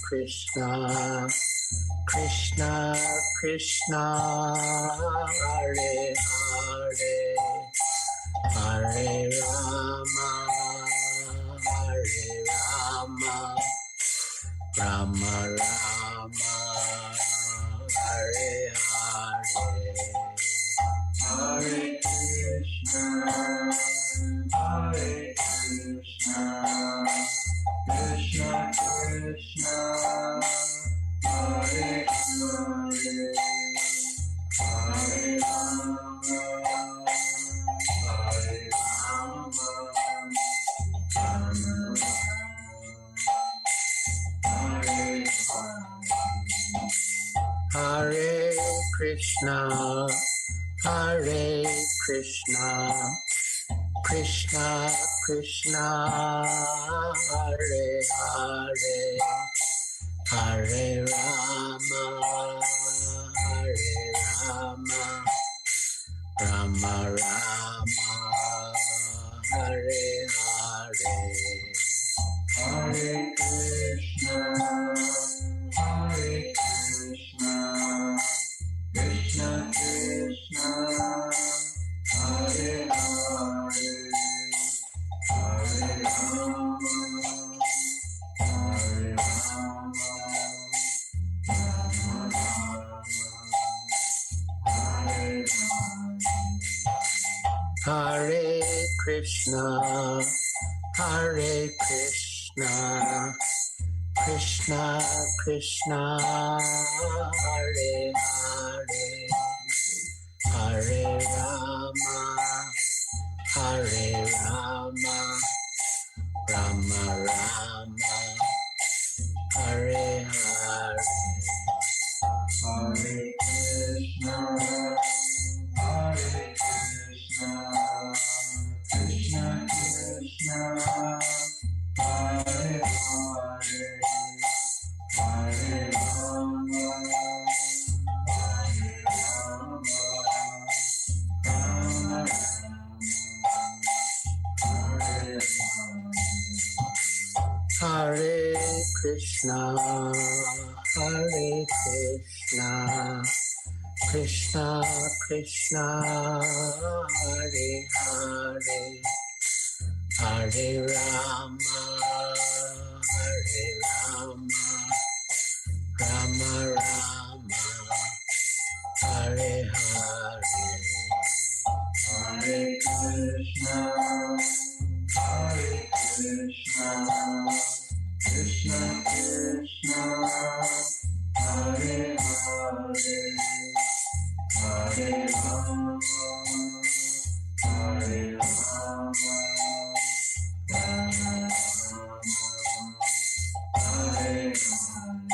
Krishna, Krishna Krishna, Hare Hare, Hare Rama, Hare Rama, Rama Rama, Hare Hare. Krishna, Hare Krishna, Krishna Krishna, Hare Hare, Hare Rama, Hare Rama, Rama Rama, Hare Hare. Hare Krishna, Hare Krishna, Krishna Krishna, Hare Hare, Hare Rama, Hare Rama, Rama Rama, Hare Hare. Hare Krishna, Hare Krishna, Krishna Krishna, Hare Hare, Hare Rama, Hare Rama, Rama Rama, Hare Hare. Hare Krishna, Hare Krishna, Krishna Krishna, Hare Hare, Hare Rama, Hare Rama, Rama Rama, Hare Hare. Hare Krishna, Hare Krishna, Krishna Krishna, Hare Hare, Hare Rama, Hare Rama, Rama Rama, Hare Hare. Hare Krishna, Hare Krishna, Krishna Krishna, Hare Hare, Hare Rama, Hare Rama, Rama Rama, Hare Hare.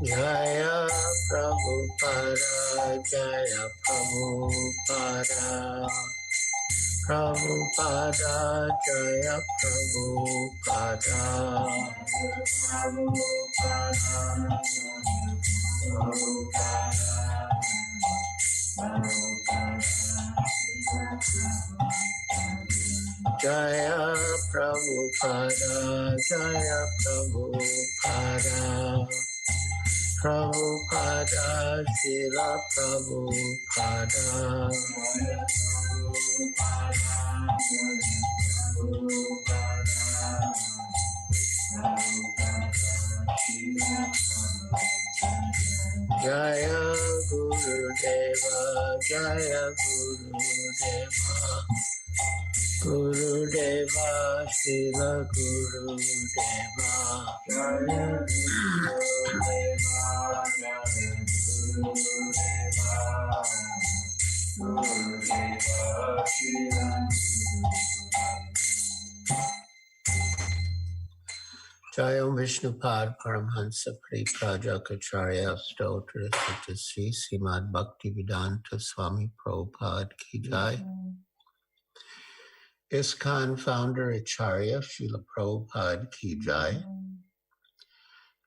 Jaya Prabhupada, Jaya Prabhupada, Prabhupada, Jaya Prabhupada, Prabhupada, Jaya Prabhupada, Jaya Prabhupada, Prabhupada, Srila Prabhupada, Jaya Guru Deva, Jaya Guru Deva, Guru Deva, Srila Guru Deva, Jaya Guru Deva, Jaya Guru Deva, Guru Deva, Srila Jayam Vishnupad Paramhansa Prajakacharya Stotra Sri Srimad Bhaktivedanta Swami Prabhupada Ki Jai. ISKCON founder Acharya Srila Prabhupada Ki Jai.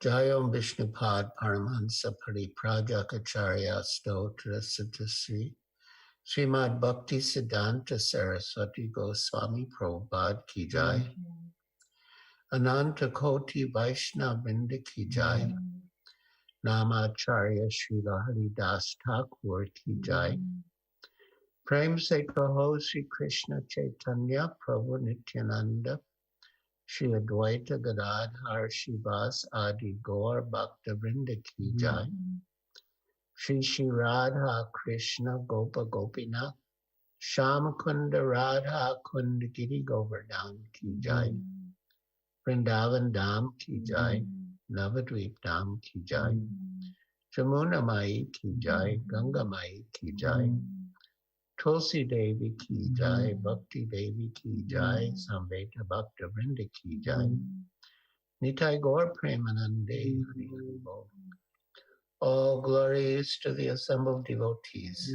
Jayam Vishnupad Paramhansa Prajakacharya Stotra Sri Srimad Bhakti Siddhanta Saraswati Goswami Prabhupada Ki Jai. Ananta Koti Vaishnava Vrinda Ki Jai. Namacharya Srila Haridas Thakur Ki Jai. Prem Se Kaho Sri Krishna Chaitanya Prabhu Nityananda Shri Advaita Gadadhar Shivas Adi Gaur Bhakta Vrinda Ki Jai. Shri Shri Radha Krishna Gopa Gopinath Shama Kunda Radha Kunda Giri Govardhan Ki Jai. Vrindavan Dham Ki Jai, Navadvip Dham Ki Jai, Jamuna Mai Ki Jai, Ganga Mai Ki Jai, Tulsi Devi Ki Jai, Bhakti Devi Ki Jai, Samveta Bhakta Vrinda Ki Jai, Nitai Gaur Premanande Hari Hari Bol. All glories to the assembled devotees.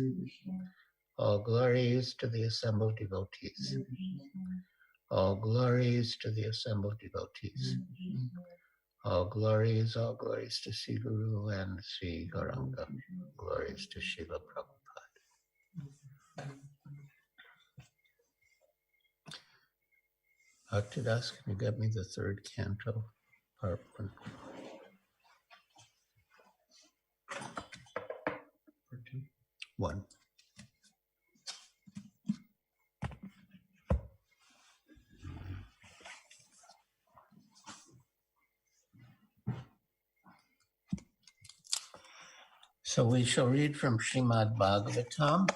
All glories to the assembled devotees. All glories to the assembled devotees. All glories to Sri Guru and Sri Gauranga. Glories to Shiva Prabhupada. Bhaktidas, can you get me the third canto, part 1? Part 2? 1. So we shall read from Srimad Bhagavatam,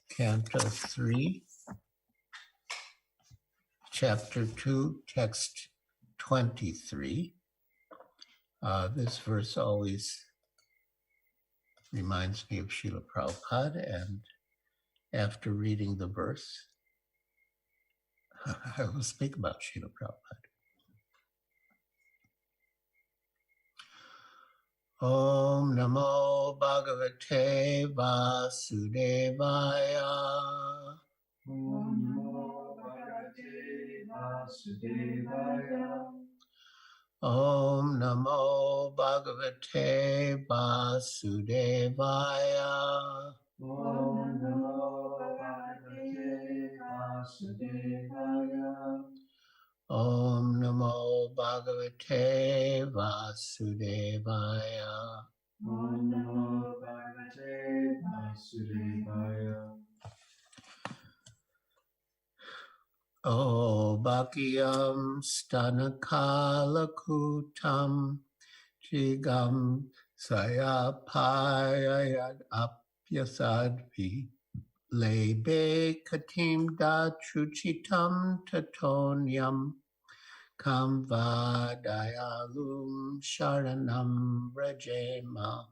Canto 3, Chapter 2, Text 23. This verse always reminds me of Srila Prabhupada, and after reading the verse, I will speak about Srila Prabhupada. Om Namo Bhagavate Vasudevaya. Om Namo Bhagavate Vasudevaya. Om Namo Bhagavate Vasudevaya. Om Namo Bhagavate Vasudevaya. Om Namo Bhagavate Vasudevaya. Om Namo Bhagavate Vasudevaya. O Bhakyam Stanakalakutam Jigam Sayapayayad Apyasadvi Lebe Katim Dachuchitam Tatonyam Kamvadayalum Sharanam Rajema.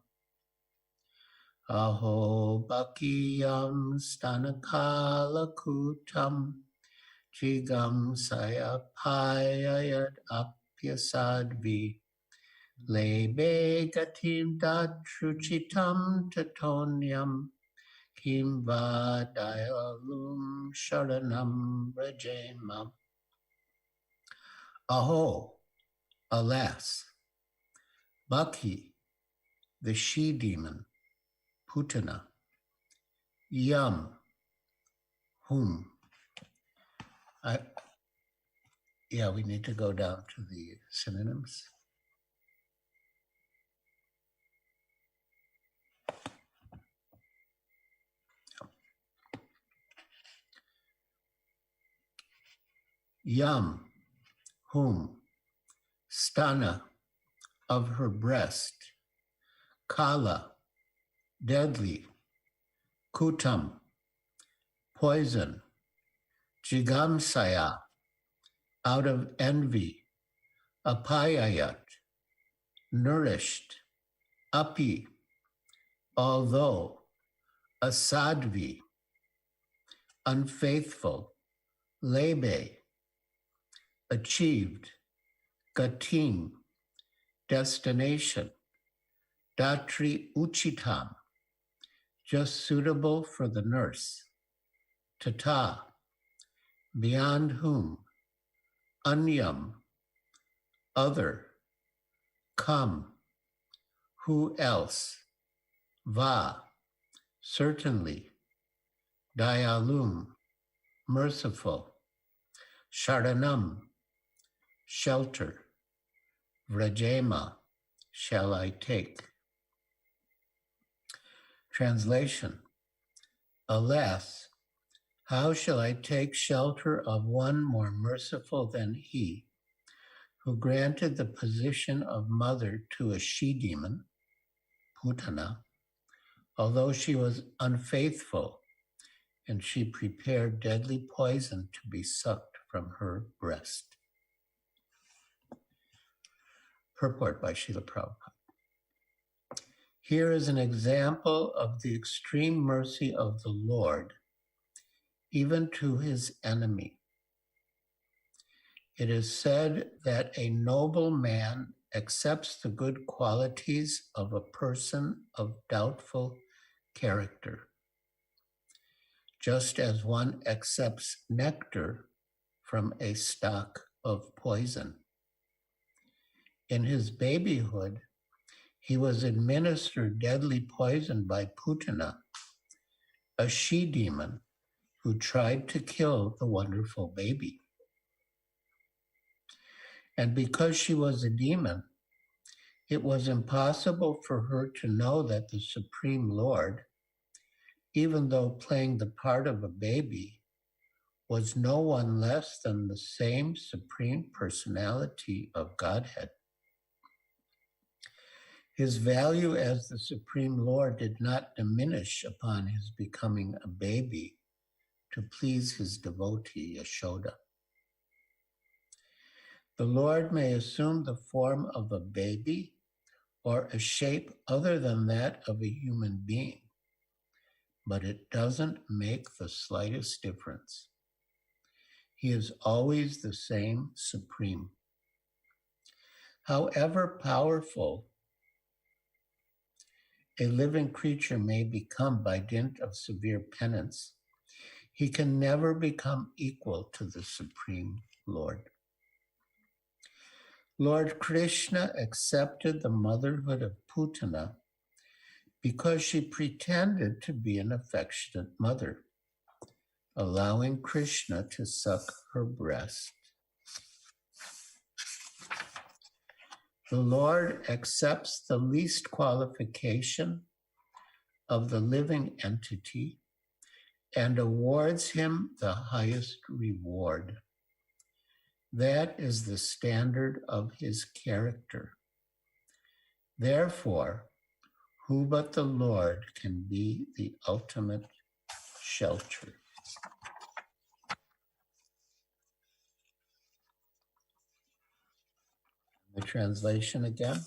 Aho Bhakyam Stanakalakutam Jigam Sayapayayad Apyasadvi Lebe Gatim Dadruchitam Tatonyam Kim Vadayalum Sharanam Rajema. Aho, alas, Bhakti, the she-demon, Putana, Yam, whom. We need to go down to the synonyms. Yam, whom, stana, of her breast, kala, deadly, kutam, poison, jigamsaya, out of envy, apayayat, nourished, api, although, asadvi, unfaithful, lebe, achieved, gatim, destination, datri uchitam, just suitable for the nurse, tata, beyond whom, anyam, other, come, who else, va, certainly, dayalum, merciful, sharanam, shelter, vrajema, shall I take. Translation: alas, how shall I take shelter of one more merciful than he, who granted the position of mother to a she-demon, Putana, although she was unfaithful, and she prepared deadly poison to be sucked from her breast. Purport by Srila Prabhupada. Here is an example of the extreme mercy of the Lord, even to his enemy. It is said that a noble man accepts the good qualities of a person of doubtful character, just as one accepts nectar from a stalk of poison. In his babyhood, he was administered deadly poison by Putana, a she-demon who tried to kill the wonderful baby. And because she was a demon, it was impossible for her to know that the Supreme Lord, even though playing the part of a baby, was no one less than the same Supreme Personality of Godhead. His value as the Supreme Lord did not diminish upon his becoming a baby to please his devotee, Yashoda. The Lord may assume the form of a baby or a shape other than that of a human being, but it doesn't make the slightest difference. He is always the same Supreme. However powerful a living creature may become by dint of severe penance, he can never become equal to the Supreme Lord. Lord Krishna accepted the motherhood of Putana because she pretended to be an affectionate mother, allowing Krishna to suck her breast. The Lord accepts the least qualification of the living entity and awards him the highest reward. That is the standard of his character. Therefore, who but the Lord can be the ultimate shelter? The translation again.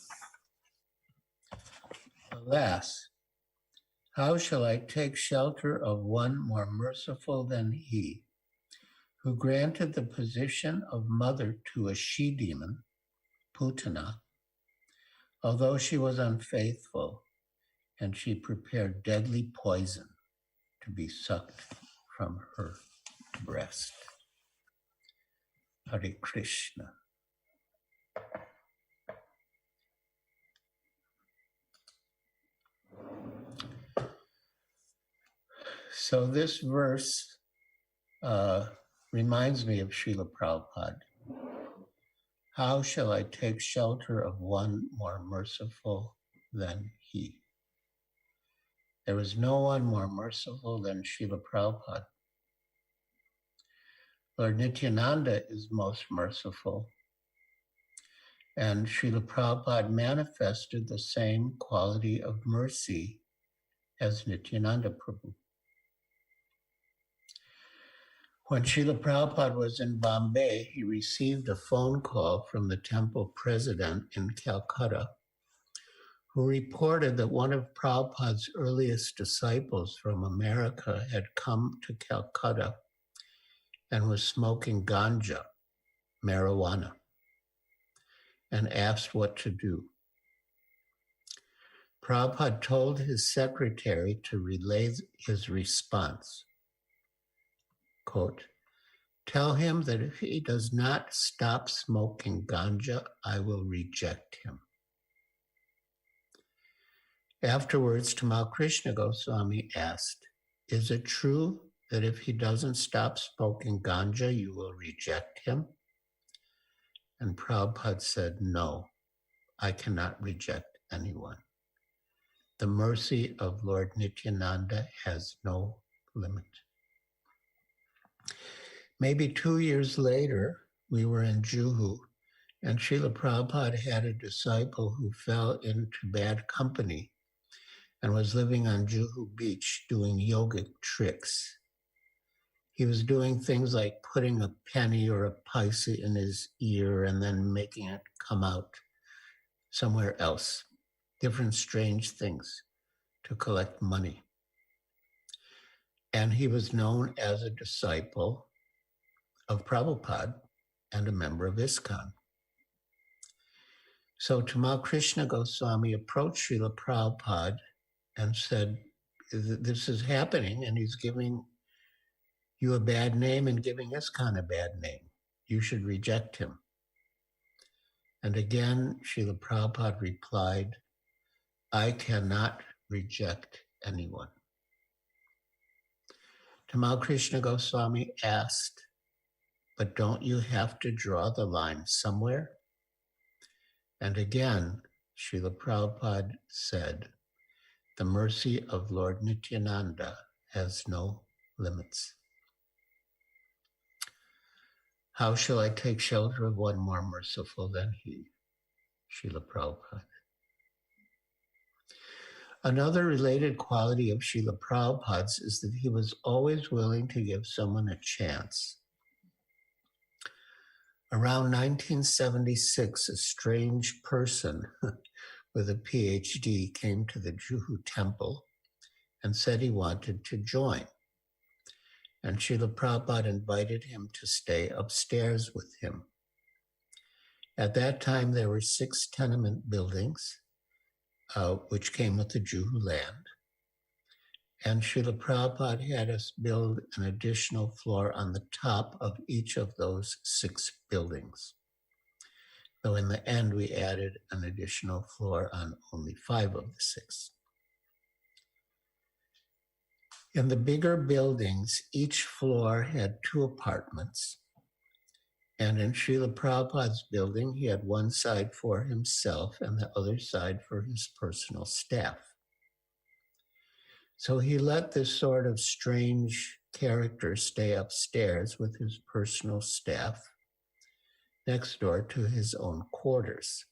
Alas, how shall I take shelter of one more merciful than he, who granted the position of mother to a she-demon, Putana, although she was unfaithful, and she prepared deadly poison to be sucked from her breast. Hare Krishna. So this verse reminds me of Srila Prabhupada. How shall I take shelter of one more merciful than he? There is no one more merciful than Srila Prabhupada. Lord Nityananda is most merciful, and Srila Prabhupada manifested the same quality of mercy as Nityananda Prabhu. When Srila Prabhupada was in Bombay, he received a phone call from the temple president in Calcutta, who reported that one of Prabhupada's earliest disciples from America had come to Calcutta and was smoking ganja, marijuana, and asked what to do. Prabhupada told his secretary to relay his response. Quote, tell him that if he does not stop smoking ganja, I will reject him. Afterwards, Tamal Krishna Goswami asked, is it true that if he doesn't stop smoking ganja, you will reject him? And Prabhupada said, no, I cannot reject anyone. The mercy of Lord Nityananda has no limit. Maybe 2 years later, we were in Juhu, and Srila Prabhupada had a disciple who fell into bad company and was living on Juhu Beach doing yogic tricks. He was doing things like putting a penny or a paisa in his ear and then making it come out somewhere else, different strange things to collect money. And he was known as a disciple of Prabhupada and a member of ISKCON. So Tamal Krishna Goswami approached Srila Prabhupada and said, this is happening, and he's giving you a bad name and giving ISKCON a bad name. You should reject him. And again, Srila Prabhupada replied, I cannot reject anyone. Tamal Krishna Goswami asked, but don't you have to draw the line somewhere? And again, Srila Prabhupada said, the mercy of Lord Nityananda has no limits. How shall I take shelter of one more merciful than he? Srila Prabhupada. Another related quality of Srila Prabhupada's is that he was always willing to give someone a chance. Around 1976, a strange person with a PhD came to the Juhu temple and said he wanted to join. And Srila Prabhupada invited him to stay upstairs with him. At that time, there were 6 tenement buildings, which came with the Juhu land. And Srila Prabhupada had us build an additional floor on the top of each of those 6 buildings. Though in the end, we added an additional floor on only 5 of the 6. In the bigger buildings, each floor had 2 apartments. And in Srila Prabhupada's building, he had one side for himself and the other side for his personal staff. So he let this sort of strange character stay upstairs with his personal staff next door to his own quarters.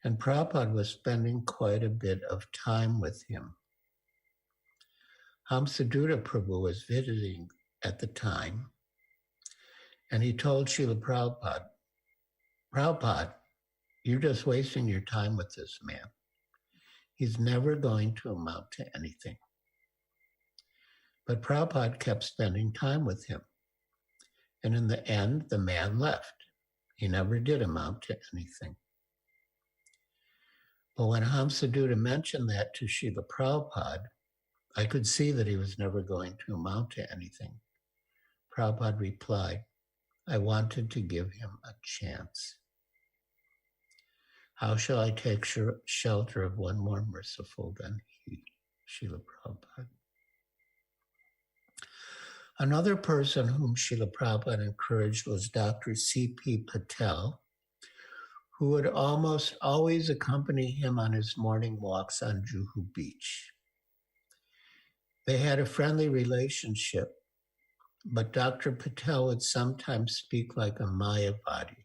And Prabhupada was spending quite a bit of time with him. Hamsadutta Prabhu was visiting at the time, and he told Srila Prabhupada, Prabhupada, you're just wasting your time with this man. He's never going to amount to anything. But Prabhupada kept spending time with him. And in the end, the man left. He never did amount to anything. But when Hamsadutta mentioned that to Srila Prabhupada, I could see that he was never going to amount to anything. Prabhupada replied, I wanted to give him a chance. How shall I take shelter of one more merciful than he? Srila Prabhupada. Another person whom Srila Prabhupada encouraged was Dr. C.P. Patel, who would almost always accompany him on his morning walks on Juhu Beach. They had a friendly relationship, but Dr. Patel would sometimes speak like a Mayavadi.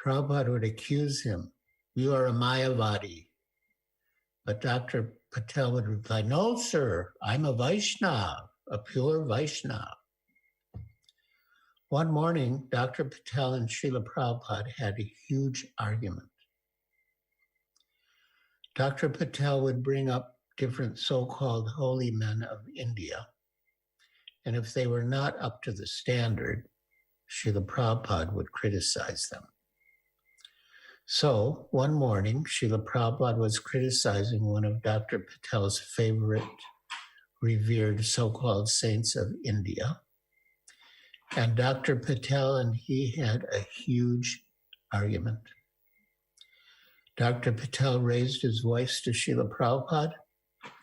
Prabhupada would accuse him, you are a Mayavadi. But Dr. Patel would reply, no, sir, I'm a Vaishnava, a pure Vaishnava. One morning, Dr. Patel and Srila Prabhupada had a huge argument. Dr. Patel would bring up different so-called holy men of India, and if they were not up to the standard, Srila Prabhupada would criticize them. So, one morning, Srila Prabhupada was criticizing one of Dr. Patel's favorite revered so-called saints of India, and Dr. Patel and he had a huge argument. Dr. Patel raised his voice to Srila Prabhupada,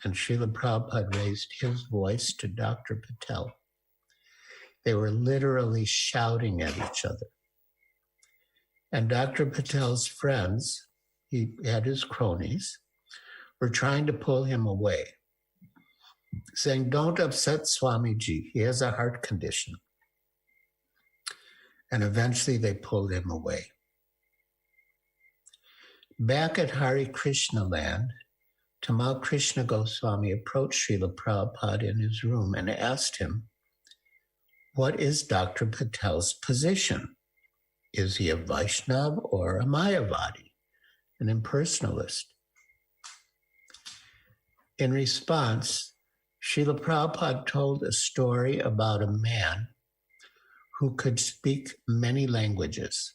and Srila Prabhupada raised his voice to Dr. Patel. They were literally shouting at each other. And Dr. Patel's friends, he had his cronies, were trying to pull him away, saying, don't upset Swamiji, he has a heart condition. And eventually they pulled him away. Back at Hare Krishna land, Tamal Krishna Goswami approached Srila Prabhupada in his room and asked him, what is Dr. Patel's position? Is he a Vaishnava or a Mayavadi, an impersonalist? In response, Srila Prabhupada told a story about a man who could speak many languages.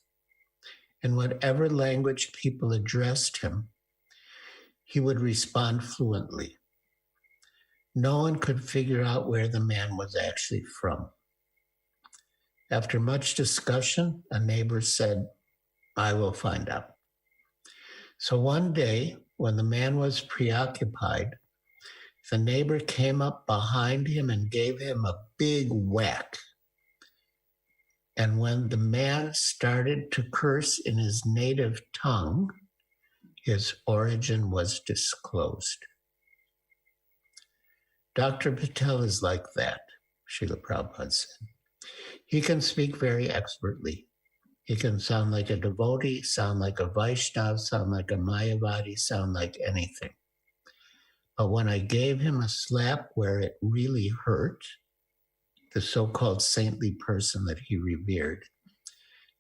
In whatever language people addressed him, he would respond fluently. No one could figure out where the man was actually from. After much discussion, a neighbor said, "I will find out." So one day, when the man was preoccupied, the neighbor came up behind him and gave him a big whack. And when the man started to curse in his native tongue, his origin was disclosed. Dr. Patel is like that, Srila Prabhupada said. He can speak very expertly. He can sound like a devotee, sound like a Vaishnava, sound like a Mayavadi, sound like anything. But when I gave him a slap where it really hurt, the so-called saintly person that he revered,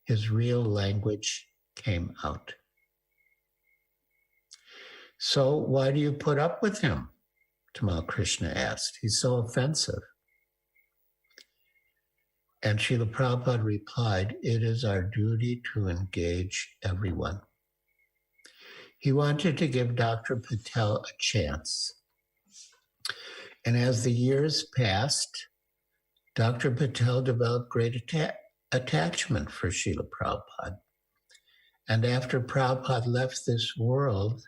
his real language came out. So why do you put up with him? Tamal Krishna asked. He's so offensive. And Srila Prabhupada replied, it is our duty to engage everyone. He wanted to give Dr. Patel a chance. And as the years passed, Dr. Patel developed great attachment for Srila Prabhupada. And after Prabhupada left this world,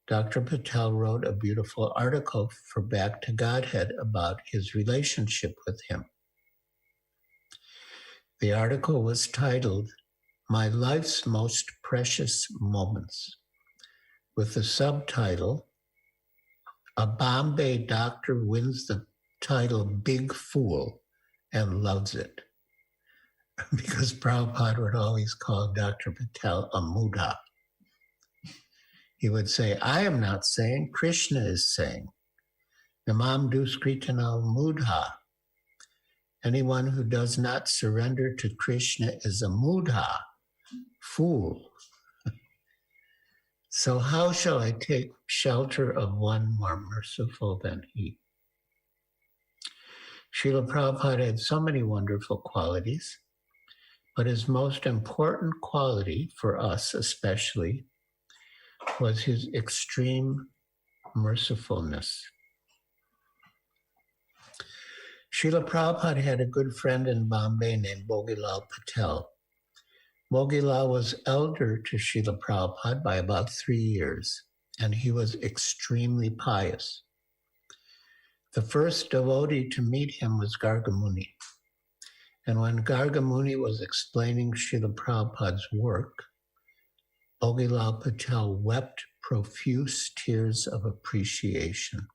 Dr. Patel wrote a beautiful article for Back to Godhead about his relationship with him. The article was titled, My Life's Most Precious Moments, with the subtitle, A Bombay Doctor Wins the Title Big Fool and Loves It. Because Prabhupada would always call Dr. Patel a Mudha. He would say, I am not saying, Krishna is saying. Namam Duskritana Mudha. Anyone who does not surrender to Krishna is a Mudha, fool. So how shall I take shelter of one more merciful than he? Srila Prabhupada had so many wonderful qualities, but his most important quality, for us especially, was his extreme mercifulness. Srila Prabhupada had a good friend in Bombay named Bhogilal Patel. Bhogilal was elder to Srila Prabhupada by about 3 years, and he was extremely pious. The first devotee to meet him was Gargamuni. And when Gargamuni was explaining Srila Prabhupada's work, Bhogilal Patel wept profuse tears of appreciation.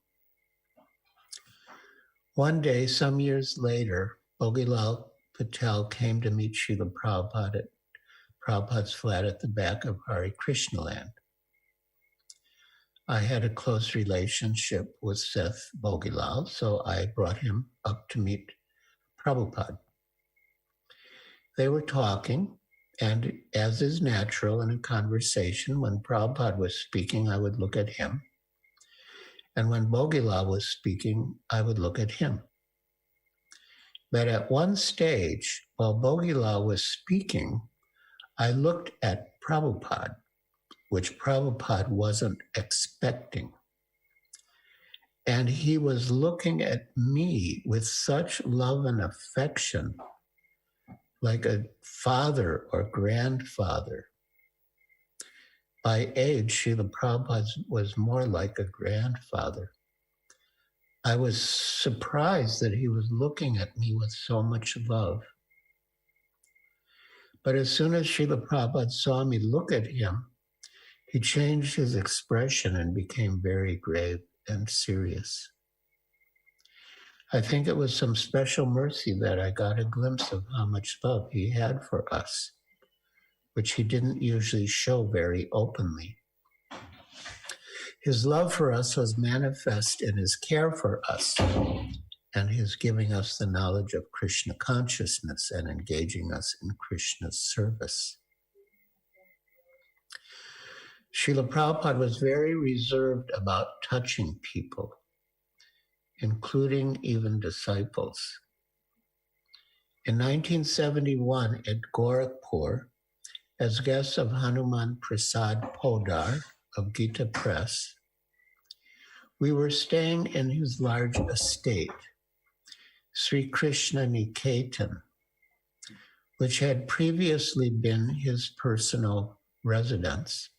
One day, some years later, Bhogilal Patel came to meet Srila Prabhupada at Prabhupada's flat at the back of Hare Krishna land. I had a close relationship with Seth Bhogilal, so I brought him up to meet Prabhupada. They were talking, and as is natural in a conversation, when Prabhupada was speaking, I would look at him. And when Bhogilal was speaking, I would look at him. But at one stage, while Bhogilal was speaking, I looked at Prabhupada, which Prabhupada wasn't expecting. And he was looking at me with such love and affection, like a father or grandfather. By age, Srila Prabhupada was more like a grandfather. I was surprised that he was looking at me with so much love. But as soon as Srila Prabhupada saw me look at him, he changed his expression and became very grave and serious. I think it was some special mercy that I got a glimpse of how much love he had for us, which he didn't usually show very openly. His love for us was manifest in his care for us and his giving us the knowledge of Krishna consciousness and engaging us in Krishna's service. Srila Prabhupada was very reserved about touching people, including even disciples. In 1971 at Gorakhpur, As guests of Hanuman Prasad Podar of Gita Press, we were staying in his large estate, Sri Krishna Niketan, which had previously been his personal residence.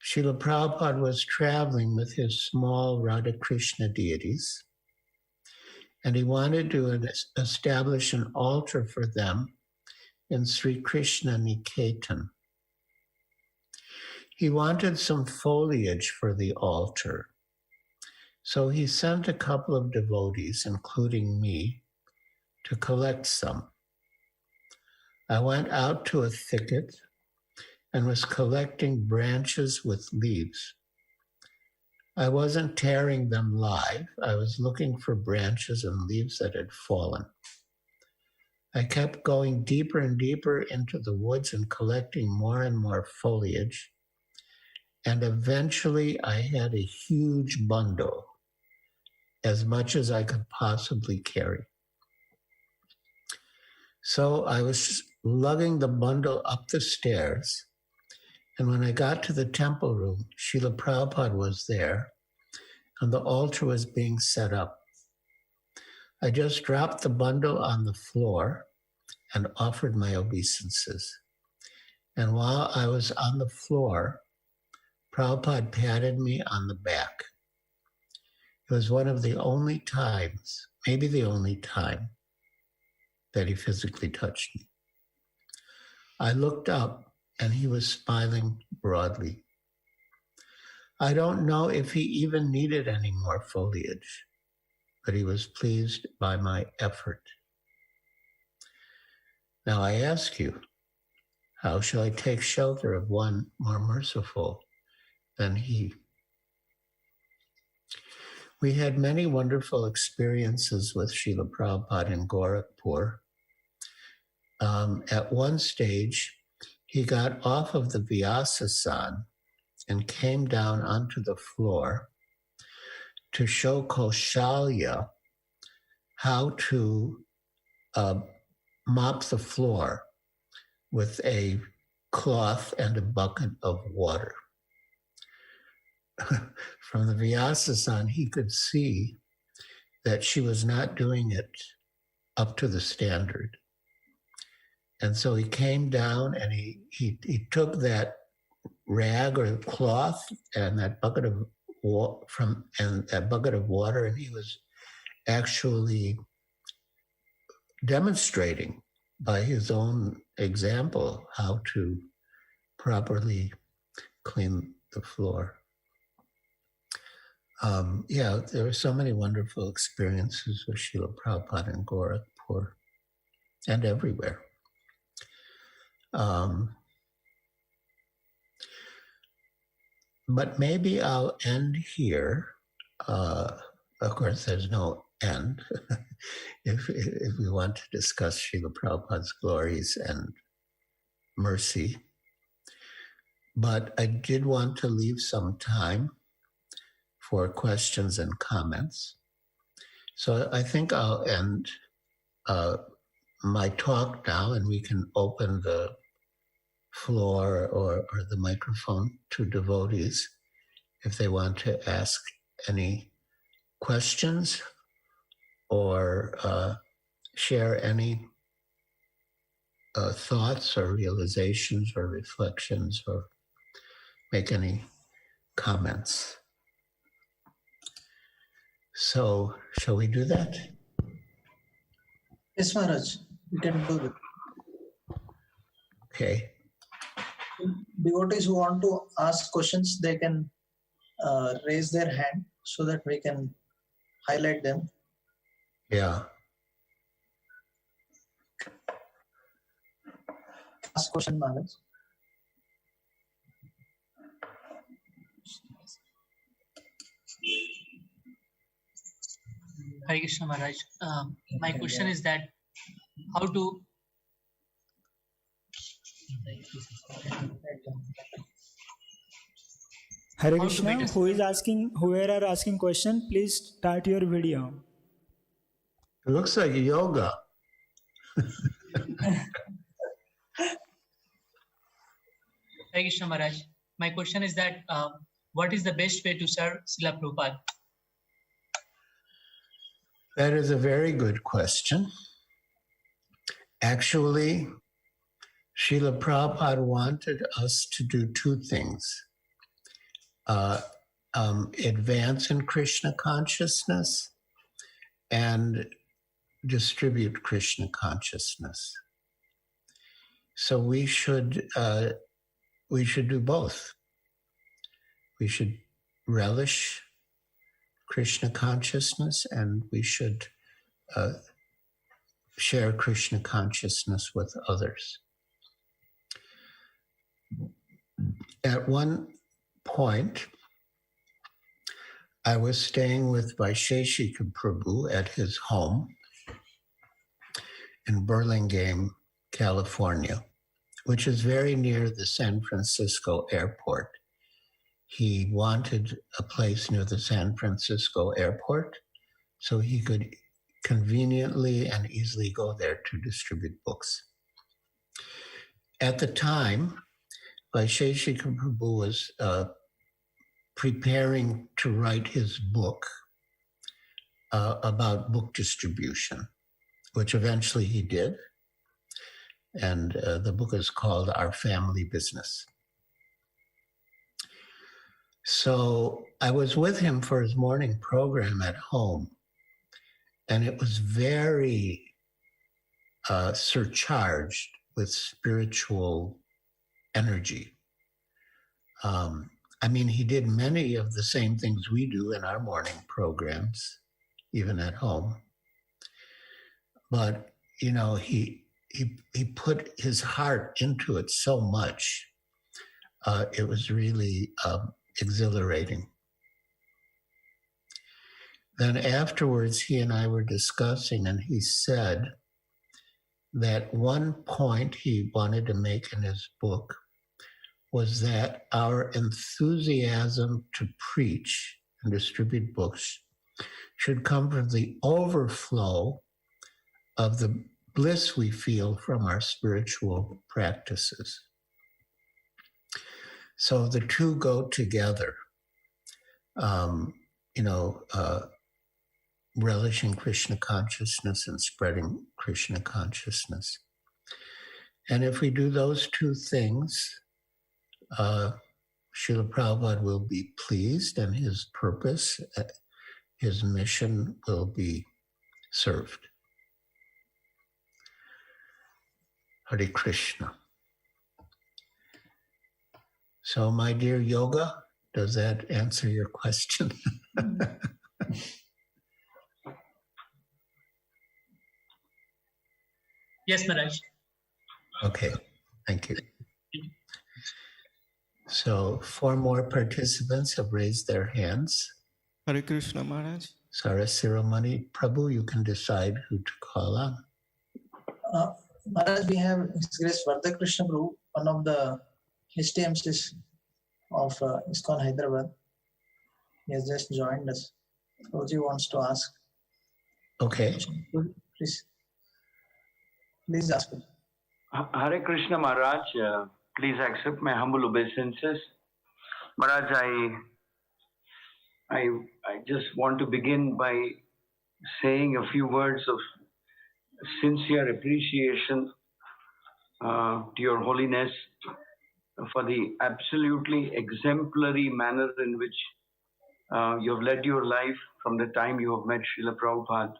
Srila Prabhupada was traveling with his small Radha Krishna deities, and he wanted to establish an altar for them in Sri Krishna Niketan. He wanted some foliage for the altar, so he sent a couple of devotees, including me, to collect some. I went out to a thicket and was collecting branches with leaves. I wasn't tearing them live. I was looking for branches and leaves that had fallen. I kept going deeper and deeper into the woods and collecting more and more foliage. And eventually I had a huge bundle, as much as I could possibly carry. So I was lugging the bundle up the stairs. And when I got to the temple room, Srila Prabhupada was there, and the altar was being set up. I just dropped the bundle on the floor and offered my obeisances. And while I was on the floor, Prabhupada patted me on the back. It was one of the only times, maybe the only time, that he physically touched me. I looked up and he was smiling broadly. I don't know if he even needed any more foliage, but he was pleased by my effort. Now I ask you, how shall I take shelter of one more merciful than he? We had many wonderful experiences with Srila Prabhupada in Gorakhpur. At one stage, he got off of the Vyasasan and came down onto the floor to show Kaushalya how to mop the floor with a cloth and a bucket of water. From the Vyasasan, he could see that she was not doing it up to the standard. And so he came down and he took that rag or cloth and that bucket of water, and he was actually demonstrating by his own example how to properly clean the floor. There were so many wonderful experiences with Srila Prabhupada in Gorakhpur and everywhere. But maybe I'll end here. Of course, there's no end if we want to discuss Srila Prabhupada's glories and mercy. But I did want to leave some time for questions and comments. So I think I'll end my talk now, and we can open the floor or the microphone to devotees if they want to ask any questions or share any thoughts or realizations or reflections or make any comments. So, shall we do that? Yes, Maharaj, we can do that. Okay. Devotees who want to ask questions, they can raise their hand so that we can highlight them. Yeah. Ask question, Maharaj. Hare Krishna Maharaj. My question is that how to Hare Krishna, whoever are asking question, please start your video. It looks like yoga. Hare Krishna Maharaj. My question is that what is the best way to serve Srila Prabhupada? That is a very good question. Actually, Srila Prabhupada wanted us to do two things. Advance in Krishna consciousness and distribute Krishna consciousness. So we should do both. We should relish Krishna consciousness, and we should share Krishna consciousness with others. At one point, I was staying with Vaisheshika Prabhu at his home in Burlingame, California, which is very near the San Francisco airport. He wanted a place near the San Francisco airport so he could conveniently and easily go there to distribute books. At the time, Vaisheshika Prabhu was preparing to write his book about book distribution, which eventually he did. And the book is called Our Family Business. So I was with him for his morning program at home, and it was very surcharged with spiritual energy. I mean, he did many of the same things we do in our morning programs, even at home. But, you know, he put his heart into it so much. It was really exhilarating. Then afterwards, he and I were discussing, and he said that one point he wanted to make in his book was that our enthusiasm to preach and distribute books should come from the overflow of the bliss we feel from our spiritual practices. So the two go together, relishing Krishna consciousness and spreading Krishna consciousness. And if we do those two things, Srila Prabhupada will be pleased, and his purpose, his mission will be served. Hare Krishna. So, my dear Yoga, does that answer your question? Yes, Maharaj. Okay, thank you. So 4 more participants have raised their hands. Hare Krishna, Maharaj. Sarasiromani Prabhu, you can decide who to call on. Maharaj, we have His Grace Vardha Krishna Prabhu, one of the HTMCs of ISKCON Hyderabad. He has just joined us. Prabhuji wants to ask. Okay. Please ask him. Hare Krishna, Maharaj. Please accept my humble obeisances. Maharaj, I just want to begin by saying a few words of sincere appreciation to Your Holiness for the absolutely exemplary manner in which you have led your life from the time you have met Srila Prabhupada.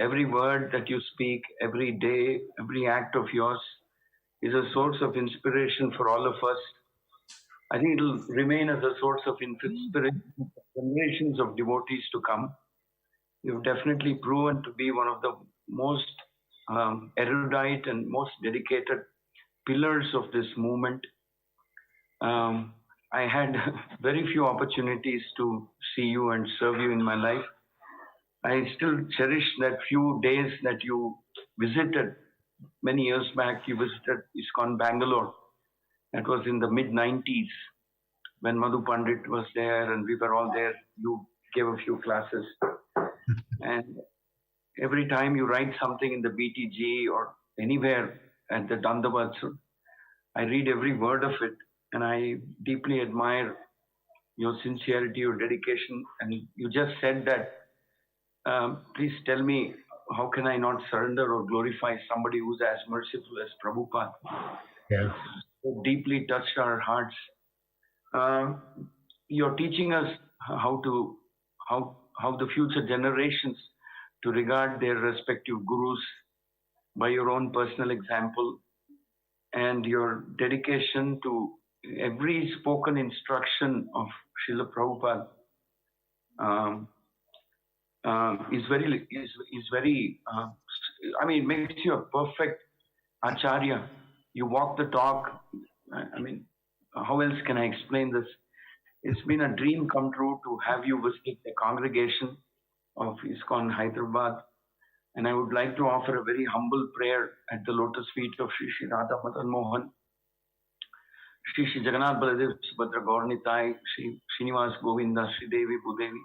Every word that you speak, every day, every act of yours is a source of inspiration for all of us. I think it will remain as a source of inspiration for generations of devotees to come. You've definitely proven to be one of the most erudite and most dedicated pillars of this movement. I had very few opportunities to see you and serve you in my life. I still cherish that few days that you visited. Many years back, you visited ISKCON Bangalore. That was in the mid-90s when Madhu Pandit was there and we were all there. You gave a few classes. And every time you write something in the BTG or anywhere at the Dandavad, I read every word of it, and I deeply admire your sincerity, your dedication. And you just said that, please tell me, how can I not surrender or glorify somebody who's as merciful as Prabhupada? Yeah. So deeply touched our hearts. You're teaching us how the future generations to regard their respective gurus by your own personal example, and your dedication to every spoken instruction of Srila Prabhupada is very. I mean, it makes you a perfect acharya. You walk the talk. I mean, how else can I explain this? It's been a dream come true to have you visit the congregation of ISKCON Hyderabad. And I would like to offer a very humble prayer at the lotus feet of Shri Radha Madan Mohan, Shri Jagannath Baladev Subhadra Gaurnitai, Shri Srinivas Govinda, Shri Devi Bhudevi,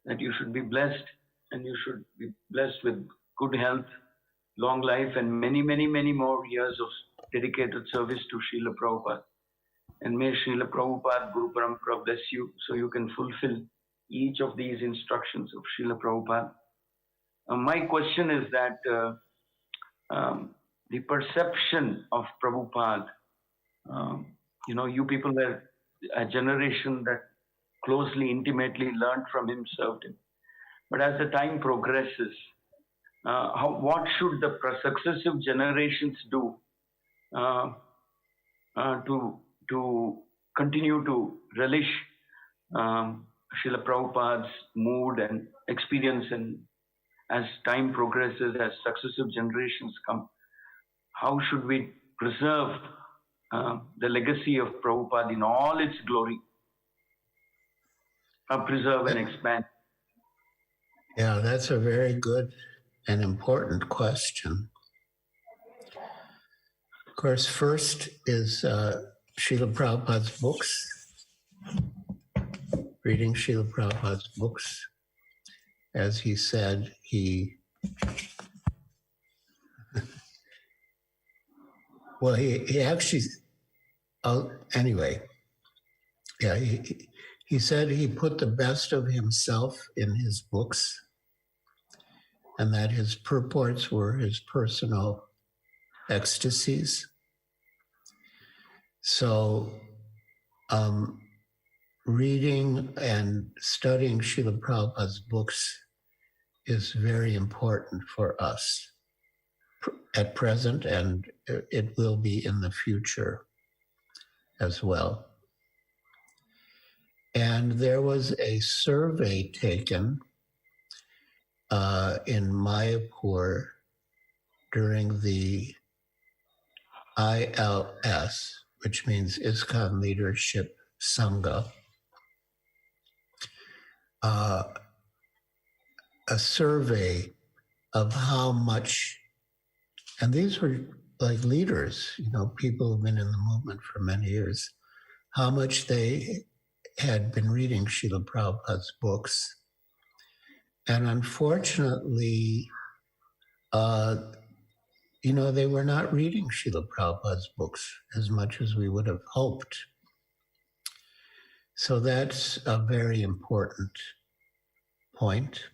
that you should be blessed, and you should be blessed with good health, long life, and many, many, many more years of dedicated service to Srila Prabhupada. And may Srila Prabhupada, Guru Parampara bless you so you can fulfill each of these instructions of Srila Prabhupada. My question is that the perception of Prabhupada, you people were a generation that closely, intimately learned from him, served him. But as the time progresses, what should the successive generations do to continue to relish Srila Prabhupada's mood and experience, and as time progresses, as successive generations come, how should we preserve the legacy of Prabhupada in all its glory? Preserve and expand. Yeah, that's a very good and important question. Of course, first is Srila Prabhupada's books, reading Srila Prabhupada's books. As he said, he actually, anyway, yeah, he said he put the best of himself in his books, and that his purports were his personal ecstasies. So reading and studying Srila Prabhupada's books is very important for us at present, and it will be in the future as well. And there was a survey taken in Mayapur during the ILS, which means ISKCON Leadership Sangha, a survey of how much, and these were like leaders, people who've been in the movement for many years, how much they had been reading Srila Prabhupada's books. And unfortunately, they were not reading Srila Prabhupada's books as much as we would have hoped. So that's a very important point.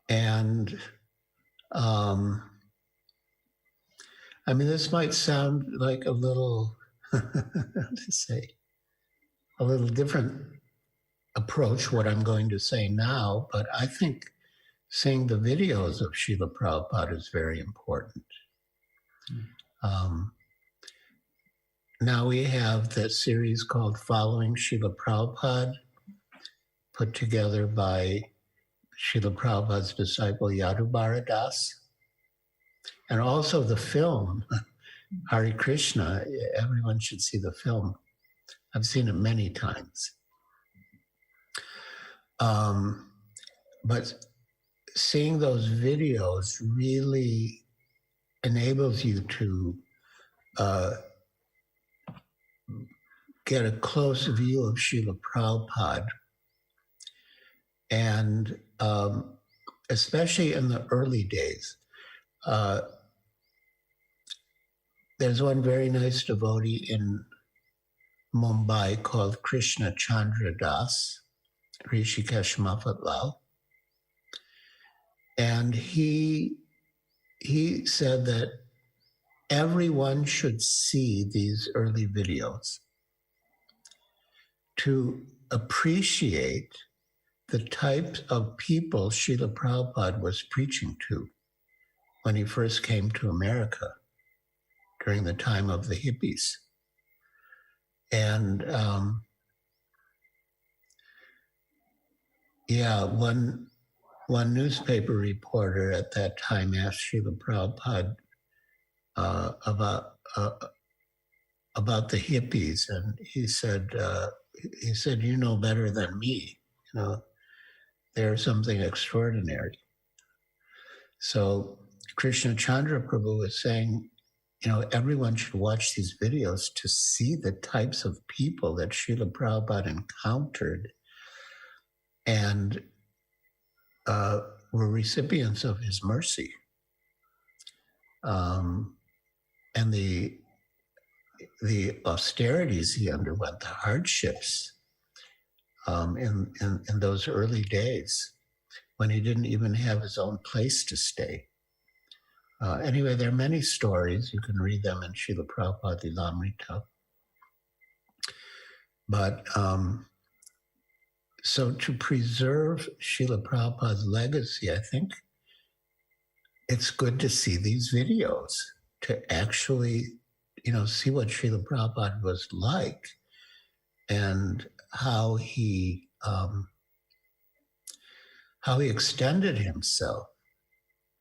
And this might sound like a little, a little different approach, what I'm going to say now, but I think seeing the videos of Srila Prabhupada is very important. Now we have the series called Following Srila Prabhupada, put together by Srila Prabhupada's disciple Yadubara Das, and also the film, Hare Krishna. Everyone should see the film. I've seen it many times. But seeing those videos really enables you to get a close view of Srila Prabhupada. And especially in the early days, there's one very nice devotee in Mumbai called Krishna Chandra Das, Rishikesh Mafatlal. And he said that everyone should see these early videos to appreciate the types of people Srila Prabhupada was preaching to when he first came to America during the time of the hippies. And one newspaper reporter at that time asked Srila Prabhupada about the hippies, and he said, "You know better than me. You know, they're something extraordinary." So Krishna Chandra Prabhu is saying, you know, everyone should watch these videos to see the types of people that Srila Prabhupada encountered and were recipients of his mercy. And the austerities he underwent, the hardships in those early days when he didn't even have his own place to stay. Anyway, there are many stories. You can read them in Srila Prabhupada Lilamrita. But so to preserve Srila Prabhupada's legacy, I think it's good to see these videos, to actually, you know, see what Srila Prabhupada was like and how he extended himself.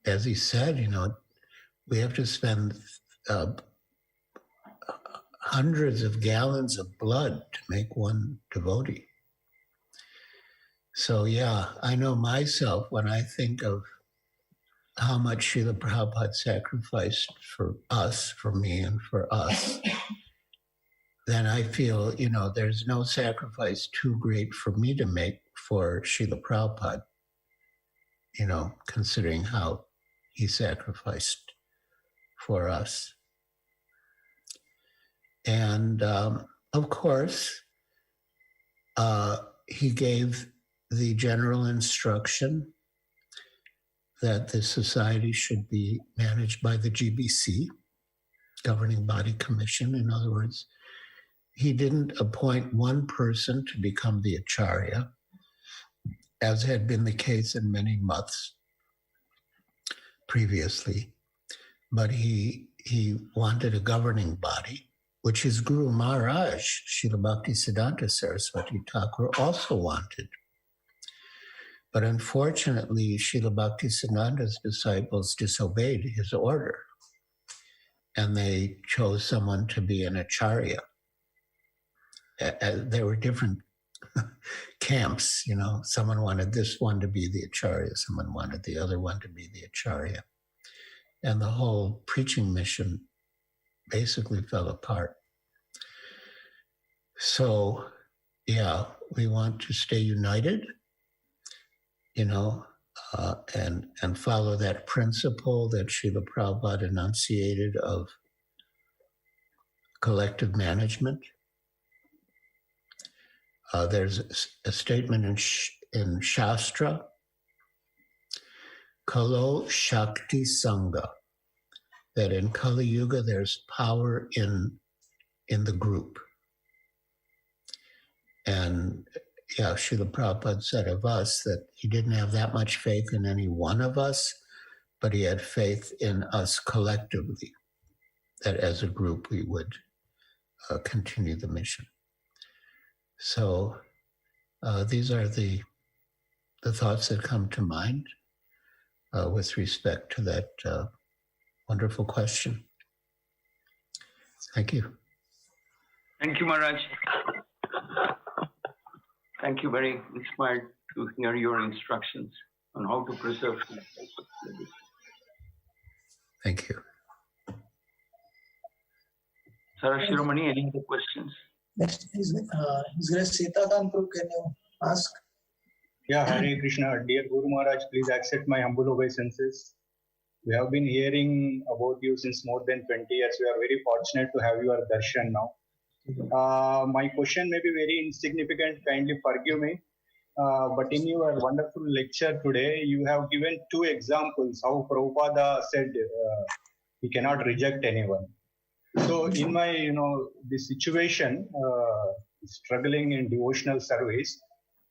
As he said, you know, we have to spend hundreds of gallons of blood to make one devotee. So yeah, I know myself when I think of how much Srila Prabhupada sacrificed for us, for me and for us, then I feel, you know, there's no sacrifice too great for me to make for Srila Prabhupada, you know, considering how he sacrificed for us. And of course, he gave the general instruction that the society should be managed by the GBC, Governing Body Commission. In other words, he didn't appoint one person to become the Acharya, as had been the case in many mats previously, but he wanted a governing body, which his Guru Maharaj, Srila Bhaktisiddhanta Saraswati Thakur, also wanted. But unfortunately, Srila Bhaktisiddhanta's disciples disobeyed his order, and they chose someone to be an Acharya. There were different camps, you know. Someone wanted this one to be the Acharya, someone wanted the other one to be the Acharya. And the whole preaching mission basically fell apart. So, yeah, we want to stay united, you know, and follow that principle that Srila Prabhupada enunciated of collective management. There's a statement in Shastra, Kalo Shakti Sangha, that in Kali Yuga there's power in the group. And yeah, Srila Prabhupada said of us that he didn't have that much faith in any one of us, but he had faith in us collectively, that as a group we would continue the mission. So these are the thoughts that come to mind with respect to that wonderful question. Thank you. Thank you, Maharaj. Thank you. Very inspired to hear your instructions on how to preserve. Thank you. Sarah Shiromani, any other questions? Next is His Grace Sitakan Prabhu, can you ask? Yeah, Hare Krishna. Dear Guru Maharaj, please accept my humble obeisances. We have been hearing about you since more than 20 years. We are very fortunate to have your darshan now. My question may be very insignificant, kindly forgive me. But in your wonderful lecture today, you have given two examples how Prabhupada said he cannot reject anyone. So in my, this situation, struggling in devotional service,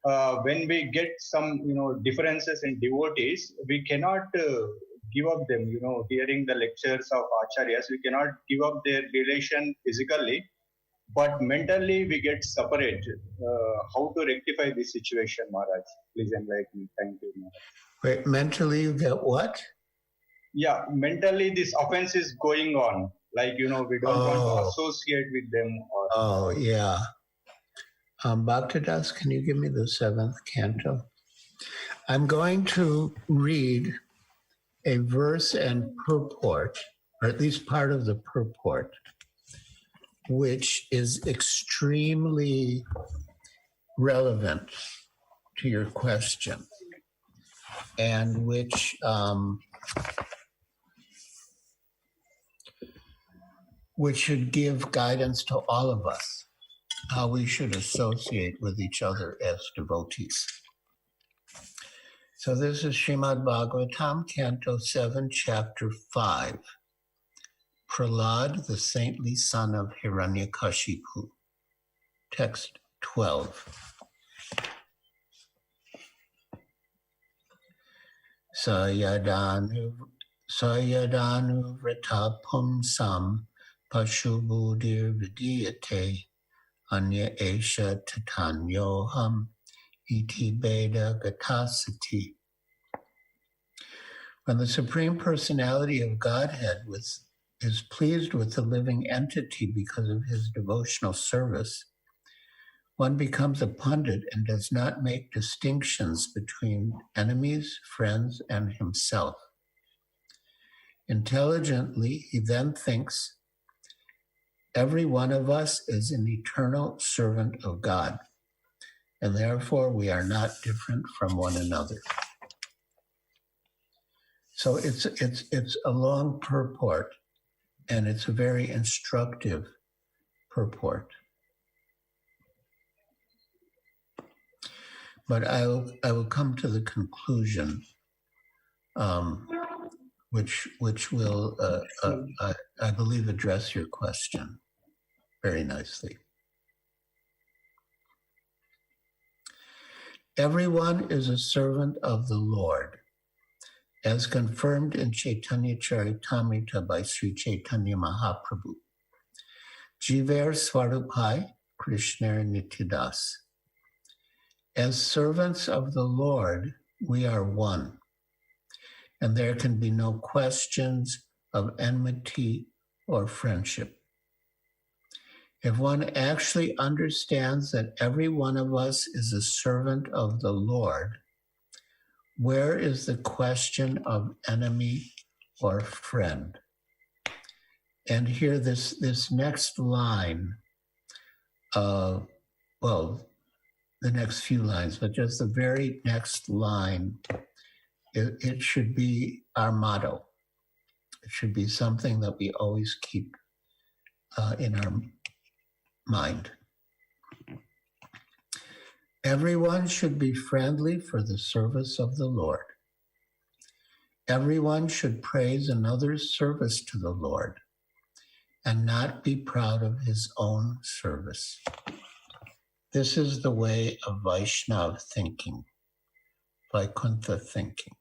when we get some, differences in devotees, we cannot give up them, hearing the lectures of acharyas, we cannot give up their relation physically, but mentally we get separated. How to rectify this situation, Maharaj? Please enlighten me. Thank you, Maharaj. Wait, mentally you get what? Yeah, mentally this offense is going on. Like, we don't want to associate with them. Oh, yeah. Bhaktidas, can you give me the 7th canto? I'm going to read a verse and purport, or at least part of the purport, which is extremely relevant to your question, and which should give guidance to all of us, how we should associate with each other as devotees. So this is Srimad Bhagavatam, Canto 7, Chapter 5. Prahlad, the saintly son of Hiranyakashipu. Text 12. Sayadanu vrita pumsam pashubudir vidiyate anya esha tatanyoham iti beda gatasati. When the Supreme Personality of Godhead is pleased with the living entity because of his devotional service, one becomes a pundit and does not make distinctions between enemies, friends, and himself. Intelligently, he then thinks, every one of us is an eternal servant of God, and therefore we are not different from one another. So it's a long purport, and it's a very instructive purport. But I will come to the conclusion, which will, I believe, address your question very nicely. Everyone is a servant of the Lord, as confirmed in Chaitanya Charitamrita by Sri Chaitanya Mahaprabhu. Jiver Swarupai Krishna Nityadas. As servants of the Lord, we are one, and there can be no questions of enmity or friendship. If one actually understands that every one of us is a servant of the Lord, where is the question of enemy or friend? And here, this next line, the next few lines, but just the very next line, it should be our motto. It should be something that we always keep in our mind. Everyone should be friendly for the service of the Lord. Everyone should praise another's service to the Lord and not be proud of his own service. This is the way of Vaishnava thinking, Vaikuntha thinking.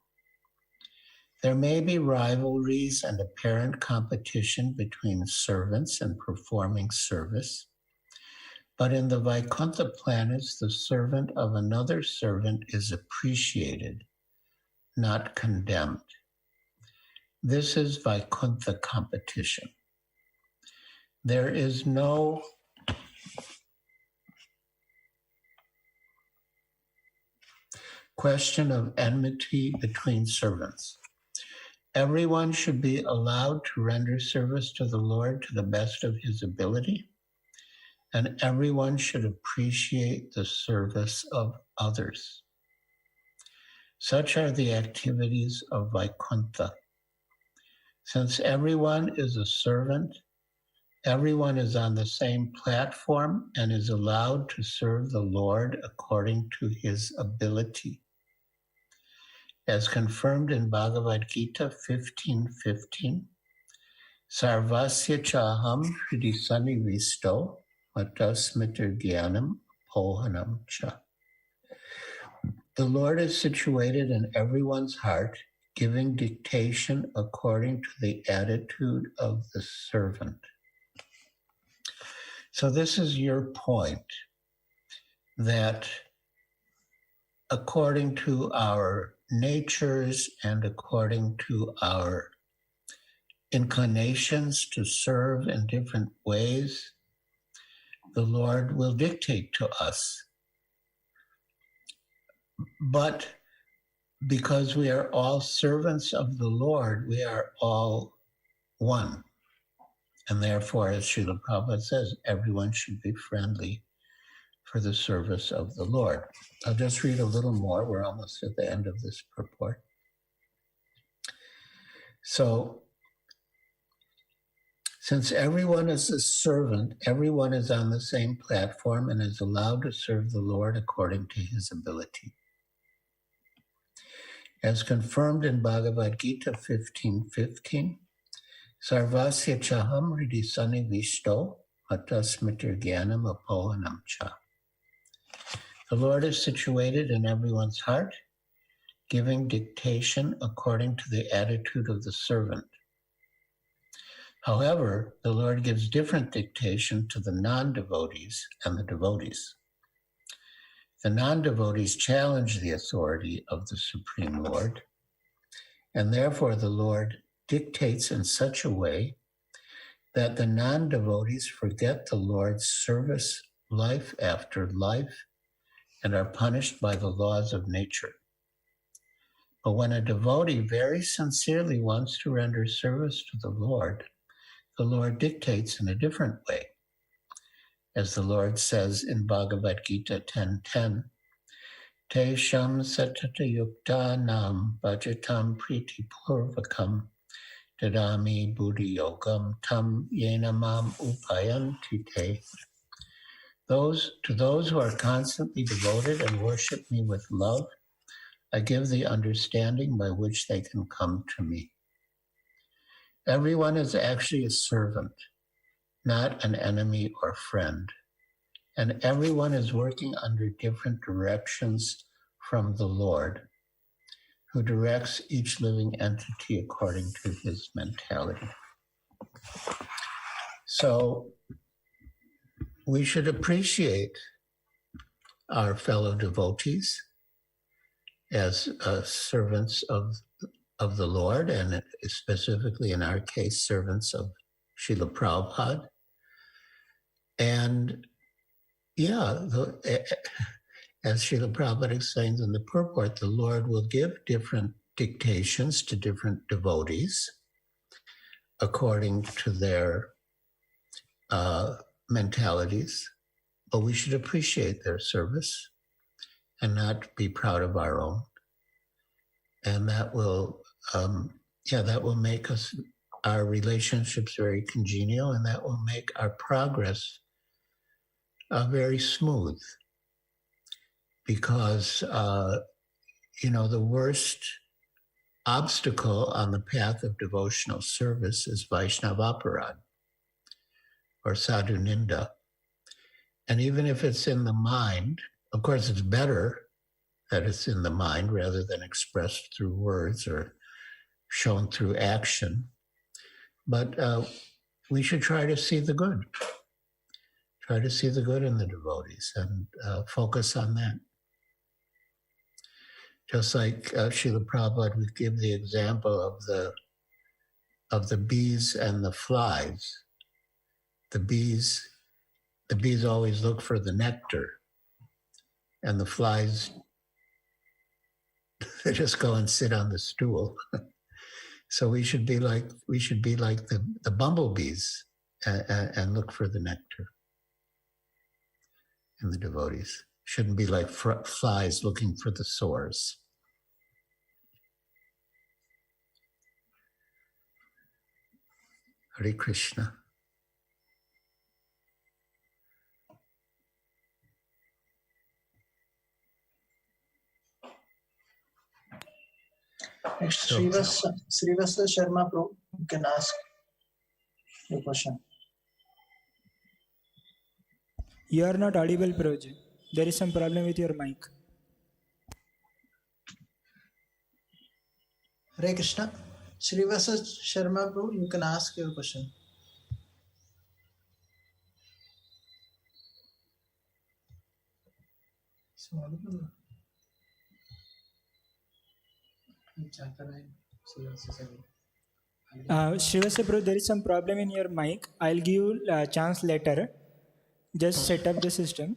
There may be rivalries and apparent competition between servants and performing service, but in the Vaikuntha planets, the servant of another servant is appreciated, not condemned. This is Vaikuntha competition. There is no question of enmity between servants. Everyone should be allowed to render service to the Lord to the best of his ability, and everyone should appreciate the service of others. Such are the activities of Vaikuntha. Since everyone is a servant, everyone is on the same platform and is allowed to serve the Lord according to his ability. As confirmed in Bhagavad Gita 15:15, Sarvasya chaham hridisani visto matasmitir jnanam pohanam cha. The Lord is situated in everyone's heart, giving dictation according to the attitude of the servant. So this is your point, that according to our natures and according to our inclinations to serve in different ways, the Lord will dictate to us. But because we are all servants of the Lord, we are all one. And therefore, as Srila Prabhupada says, everyone should be friendly for the service of the Lord. I'll just read a little more. We're almost at the end of this purport. So, since everyone is a servant, everyone is on the same platform and is allowed to serve the Lord according to his ability. As confirmed in Bhagavad Gita 15:15, Sarvasya chaham hridisani visto matasmitir jnanam apohanam cha. The Lord is situated in everyone's heart, giving dictation according to the attitude of the servant. However, the Lord gives different dictation to the non-devotees and the devotees. The non-devotees challenge the authority of the Supreme Lord, and therefore the Lord dictates in such a way that the non-devotees forget the Lord's service life after life and are punished by the laws of nature. But when a devotee very sincerely wants to render service to the Lord dictates in a different way. As the Lord says in Bhagavad Gita 10:10, Te sham satata yukta nam bhajatam priti purvakam dadami buddhi yogam tam yena mam upayanti te. To those who are constantly devoted and worship me with love, I give the understanding by which they can come to me. Everyone is actually a servant, not an enemy or friend. And everyone is working under different directions from the Lord, who directs each living entity according to his mentality. So we should appreciate our fellow devotees as servants of the Lord, and specifically in our case, servants of Srila Prabhupada. And as Srila Prabhupada explains in the purport, the Lord will give different dictations to different devotees according to their mentalities, but we should appreciate their service and not be proud of our own. And that will make our relationships very congenial, and that will make our progress very smooth, because the worst obstacle on the path of devotional service is Vaishnavaparad or Sadhu Ninda. And even if it's in the mind, of course it's better that it's in the mind rather than expressed through words or shown through action. But we should try to see the good. Try to see the good in the devotees and focus on that. Just like Srila Prabhupada would give the example of the bees and the flies. The bees always look for the nectar, and the flies, they just go and sit on the stool. So we should be like the bumblebees and look for the nectar in the devotees. Shouldn't be like flies looking for the sores. Hare Krishna. Next, So- Srivasa Sharma Prabhu, you can ask your question. You are not audible, Prabhuji. There is some problem with your mic. Hare Krishna. Srivasa Sharma Prabhu, you can ask your question. Srivasa Prabhu, there is some problem in your mic. I'll give you a chance later. Just set up the system.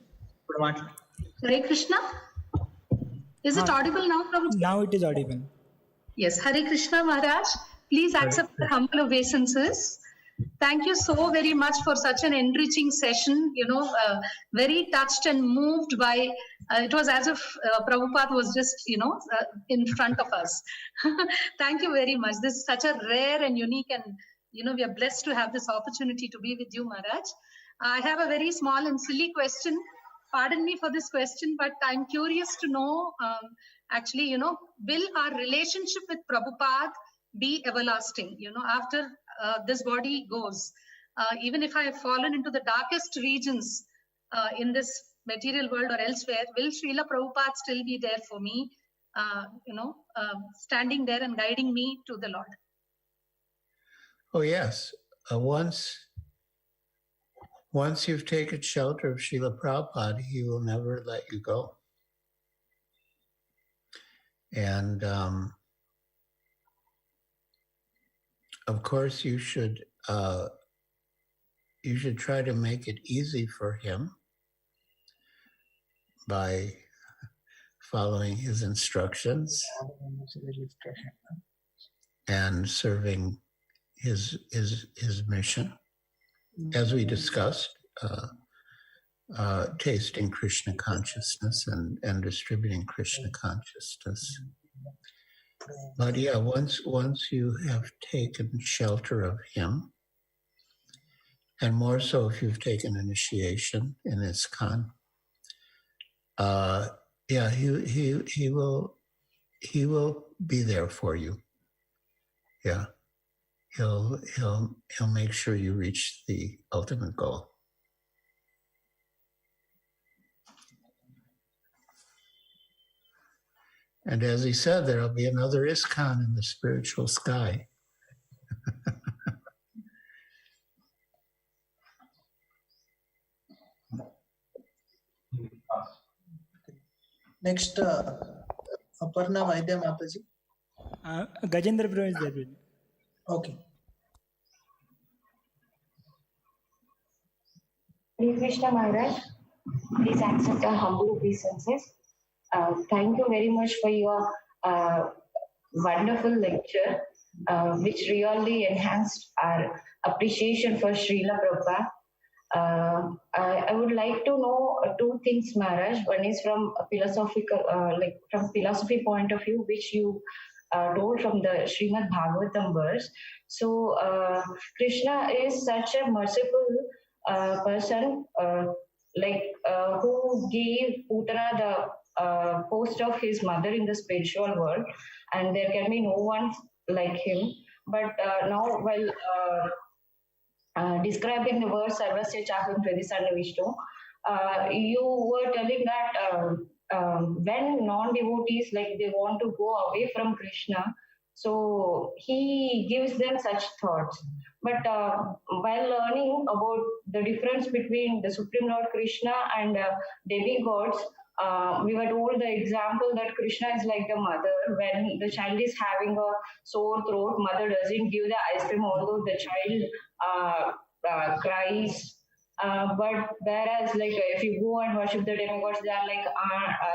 Hare Krishna. Is it audible now, Prabhuji? Now it is audible. Yes. Hare Krishna, Maharaj. Please accept the humble obeisances. Thank you so very much for such an enriching session. Very touched and moved by. It was as if Prabhupada was just, in front of us. Thank you very much. This is such a rare and unique, and we are blessed to have this opportunity to be with you, Maharaj. I have a very small and silly question. Pardon me for this question, but I'm curious to know, will our relationship with Prabhupada be everlasting, after this body goes? Even if I have fallen into the darkest regions in this material world or elsewhere, will Srila Prabhupada still be there for me, standing there and guiding me to the Lord? Oh, yes. Once you've taken shelter of Srila Prabhupada, he will never let you go. And of course, you should try to make it easy for him by following his instructions and serving his mission. As we discussed, tasting Krishna consciousness and distributing Krishna consciousness. But yeah, once you have taken shelter of him, and more so if you've taken initiation in ISKCON, he will be there for you. Yeah. He'll make sure you reach the ultimate goal. And as he said, there'll be another ISKCON in the spiritual sky. Next, Aparna Vaidya Mataji. Gajendra Prabhu is there. Okay. Hare Krishna Maharaj, please accept our humble obeisances. Thank you very much for your wonderful lecture, which really enhanced our appreciation for Srila Prabhupada. I would like to know two things, Maharaj. One is from a philosophical, from philosophy point of view, which you told from the Srimad Bhagavatam verse. So Krishna is such a merciful person, who gave Putana the post of his mother in the spiritual world, and there can be no one like him. But now, while describing the verse Sarvasya Chaham Pradisanna Vishnu, you were telling that when non-devotees, they want to go away from Krishna, so he gives them such thoughts. But while learning about the difference between the Supreme Lord Krishna and demigods, we were told the example that Krishna is like the mother. When the child is having a sore throat, mother doesn't give the ice cream, although the child cries. But whereas, if you go and worship the demigods, they are like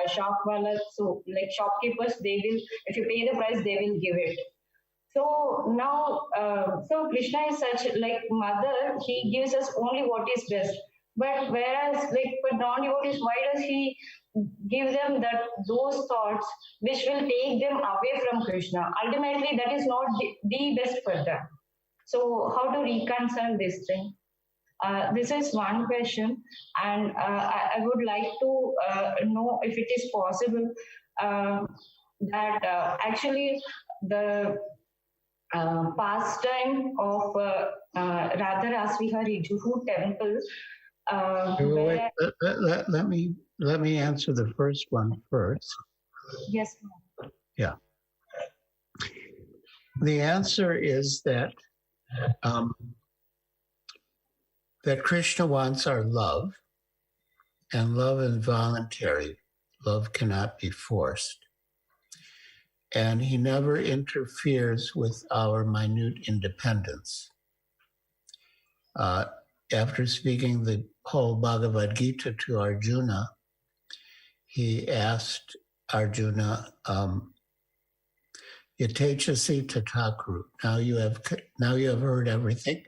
shopwallas, so like shopkeepers. They will, if you pay the price, they will give it. So now, so Krishna is such like mother. He gives us only what is best. But whereas, for non-devotees, why does he give them those thoughts which will take them away from Krishna? Ultimately, that is not the best for them. So how to reconcile this thing? This is one question, and I would like to know if it is possible that actually the pastime of Radha Rasvihari Juhu temple. Wait, let me answer the first one first. Yes. Yeah. The answer is that that Krishna wants our love, and love is voluntary. Love cannot be forced. And he never interferes with our minute independence. After speaking the whole Bhagavad Gita to Arjuna, he asked Arjuna, Yatechasi tathakuru. Now you have heard everything.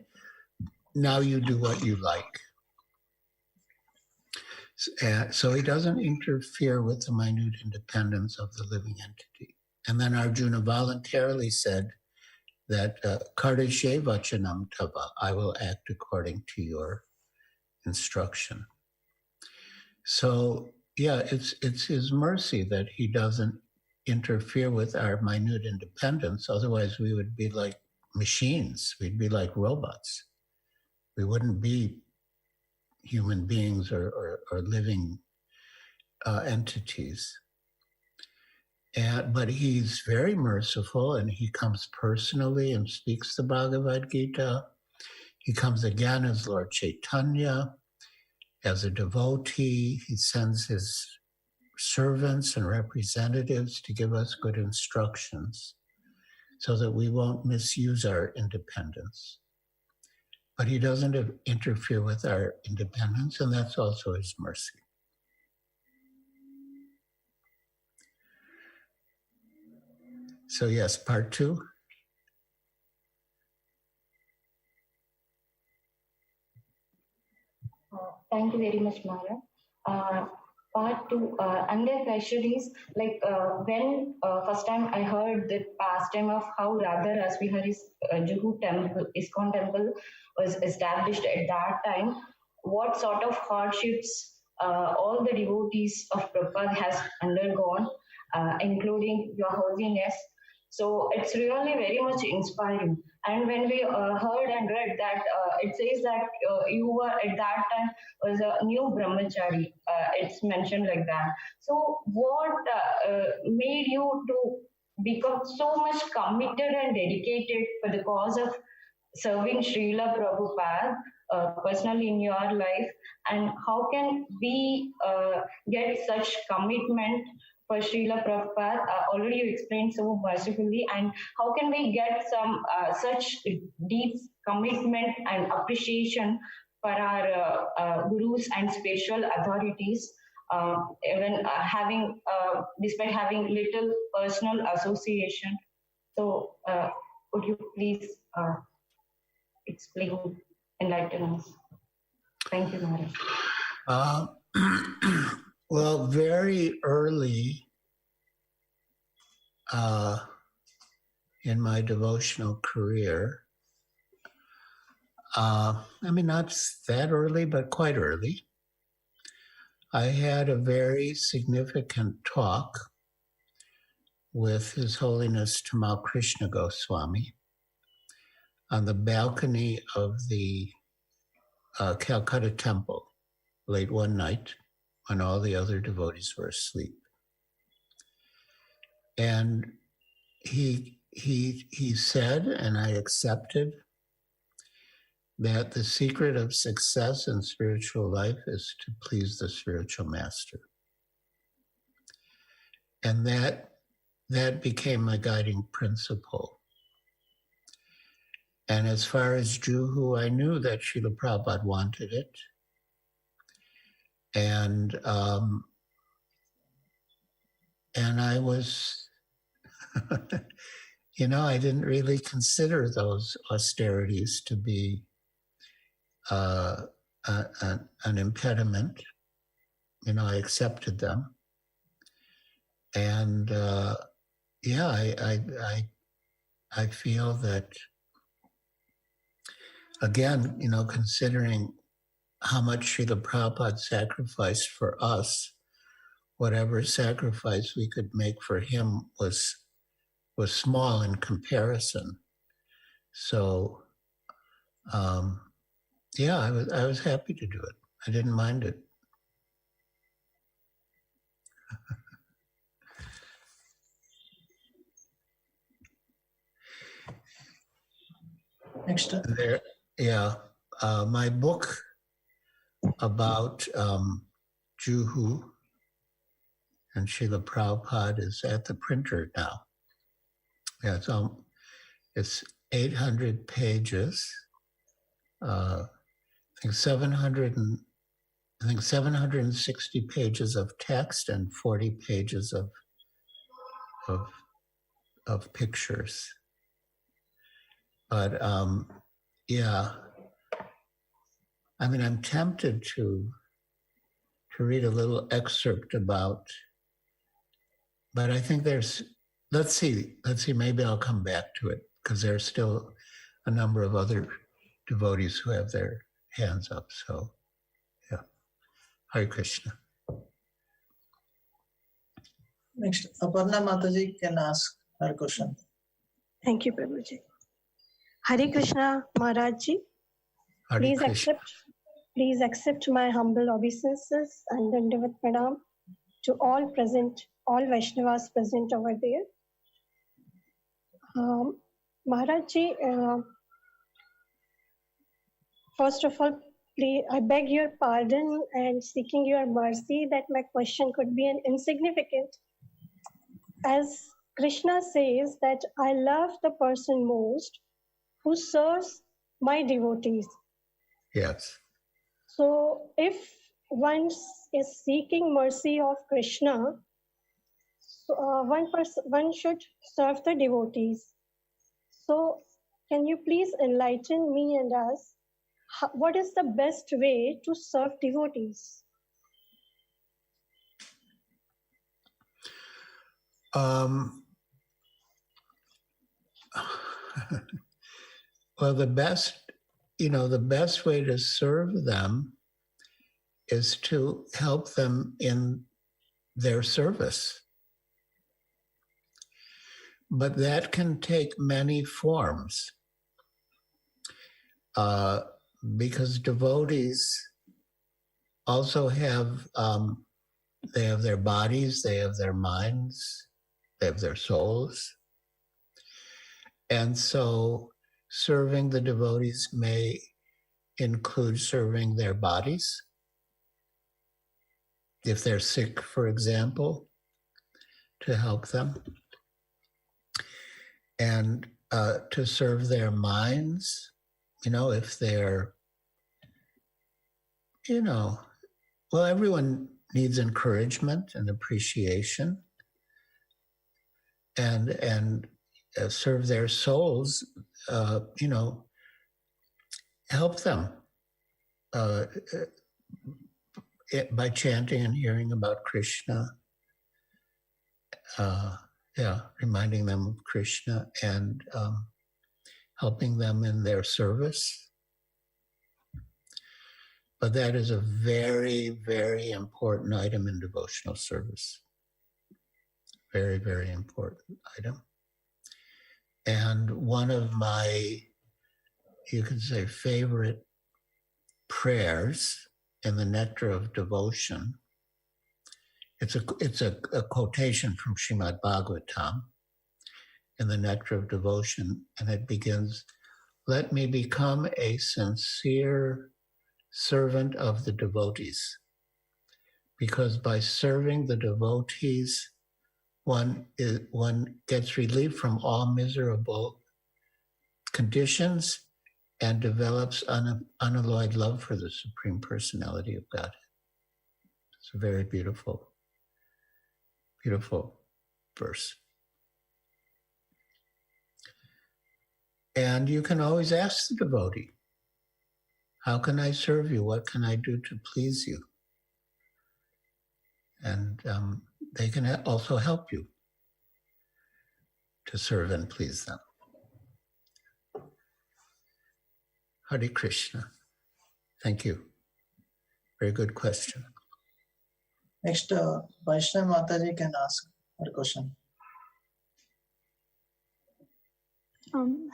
Now you do what you like. So he doesn't interfere with the minute independence of the living entity. And then Arjuna voluntarily said that Kardashe vachanam tava, I will act according to your instruction. So yeah, it's his mercy that he doesn't interfere with our minute independence. Otherwise we would be like machines. We'd be like robots. We wouldn't be human beings or living entities. But he's very merciful, and he comes personally and speaks the Bhagavad Gita. He comes again as Lord Chaitanya, as a devotee. He sends his servants and representatives to give us good instructions so that we won't misuse our independence. But he doesn't interfere with our independence, and that's also his mercy. So yes, part two. Thank you very much, Maharaj. Part two, another question is like when first time I heard the pastime of how Radha Rasvihari's Juhu temple, ISKCON temple was established at that time, what sort of hardships all the devotees of Prabhupada has undergone, including Your Holiness. So it's really very much inspiring. And when we heard and read that it says that you were at that time was a new brahmachari, it's mentioned like that. So what made you to become so much committed and dedicated for the cause of serving Srila Prabhupada personally in your life, and how can we get such commitment for Srila Prabhupada? Already you explained so mercifully, and how can we get some such deep commitment and appreciation for our gurus and spiritual authorities, even despite having little personal association? So would you please explain, enlighten us? Thank you, Maharaj. Well, very early in my devotional career, I mean, not that early, but quite early, I had a very significant talk with His Holiness Tamal Krishna Goswami on the balcony of the Calcutta temple late one night when all the other devotees were asleep. And he said, and I accepted, that the secret of success in spiritual life is to please the spiritual master. And that became my guiding principle. And as far as Juhu, I knew that Srila Prabhupada wanted it. And I was, I didn't really consider those austerities to be an impediment. I accepted them. And I feel that again, considering how much Srila Prabhupada sacrificed for us, whatever sacrifice we could make for him was small in comparison. So, yeah, I was happy to do it. I didn't mind it. Next. There, yeah, my book about Juhu and Srila Prabhupada is at the printer now. Yeah, it's 800 pages. I think 760 pages of text and 40 pages of pictures. But yeah, I mean, I'm tempted to read a little excerpt about, but I think let's see, maybe I'll come back to it because there's still a number of other devotees who have their hands up. So, yeah. Hare Krishna. Next, Aparna Mataji can ask her question. Thank you, Prabhuji. Hare Krishna, Maharajji. Hare Krishna. Please accept my humble obeisances and Dandavat Pranam to all Vaishnavas present over there. Maharajji, first of all, please, I beg your pardon and seeking your mercy that my question could be insignificant. As Krishna says that I love the person most who serves my devotees. Yes. So if one is seeking mercy of Krishna, so, one should serve the devotees. So can you please enlighten me and us, what is the best way to serve devotees? Well, the best way to serve them is to help them in their service. But that can take many forms because devotees also have, they have their bodies, they have their minds, they have their souls. And so serving the devotees may include serving their bodies. If they're sick, for example, to help them. And to serve their minds, if they're, well, everyone needs encouragement and appreciation. And serve their souls, help them by chanting and hearing about Krishna, reminding them of Krishna and helping them in their service. But that is a very, very important item in devotional service. Very, very important item. And one of my, you could say, favorite prayers in the Nectar of Devotion, it's a quotation from Srimad Bhagavatam in the Nectar of Devotion, and it begins, "Let me become a sincere servant of the devotees, because by serving the devotees, one gets relief from all miserable conditions and develops unalloyed love for the Supreme Personality of Godhead." It's a very beautiful, beautiful verse. And you can always ask the devotee, how can I serve you? What can I do to please you? And they can also help you to serve and please them. Hare Krishna. Thank you. Very good question. Next, Vaishnav Mataji can ask her question.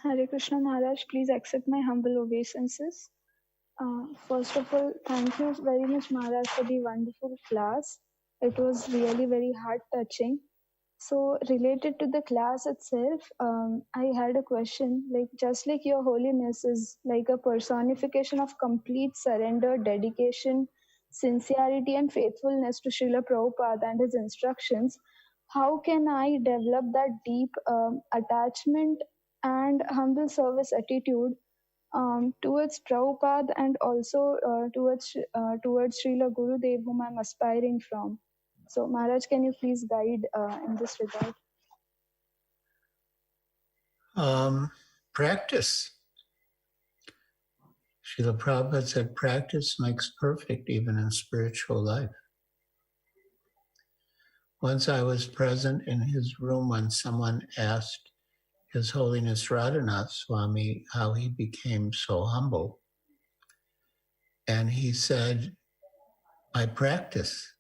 Hare Krishna Maharaj, please accept my humble obeisances. First of all, thank you very much Maharaj for the wonderful class. It was really very heart touching. So related to the class itself, I had a question, like just like your holiness is like a personification of complete surrender, dedication, sincerity and faithfulness to Srila Prabhupada and his instructions, how can I develop that deep attachment and humble service attitude towards Prabhupada and also towards Srila Gurudev, whom I'm aspiring from? So, Maharaj, can you please guide in this regard? Practice. Srila Prabhupada said, practice makes perfect even in spiritual life. Once I was present in his room when someone asked His Holiness Radhanath Swami how he became so humble. And he said, I practice.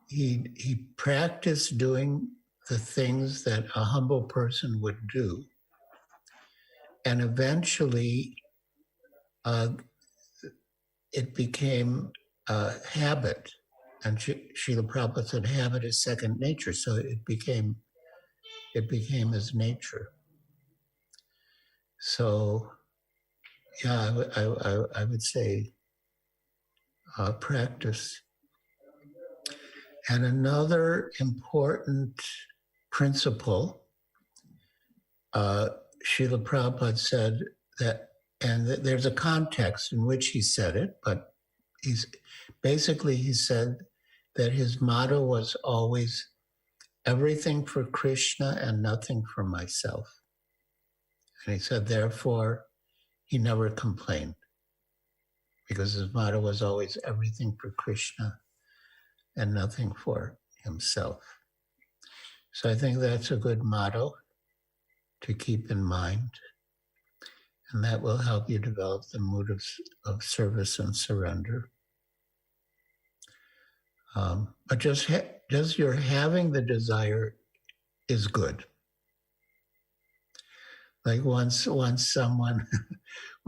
He practiced doing the things that a humble person would do. And eventually, it became a habit. And Srila Prabhupada said, habit is second nature. So it became his nature. So, yeah, I would say practice. And another important principle, Srila Prabhupada said that, and there's a context in which he said it, but he said that his motto was always everything for Krishna and nothing for myself. And he said, therefore, he never complained because his motto was always everything for Krishna and nothing for himself. So I think that's a good motto to keep in mind. And that will help you develop the mood of service and surrender. But just your having the desire is good. Like once someone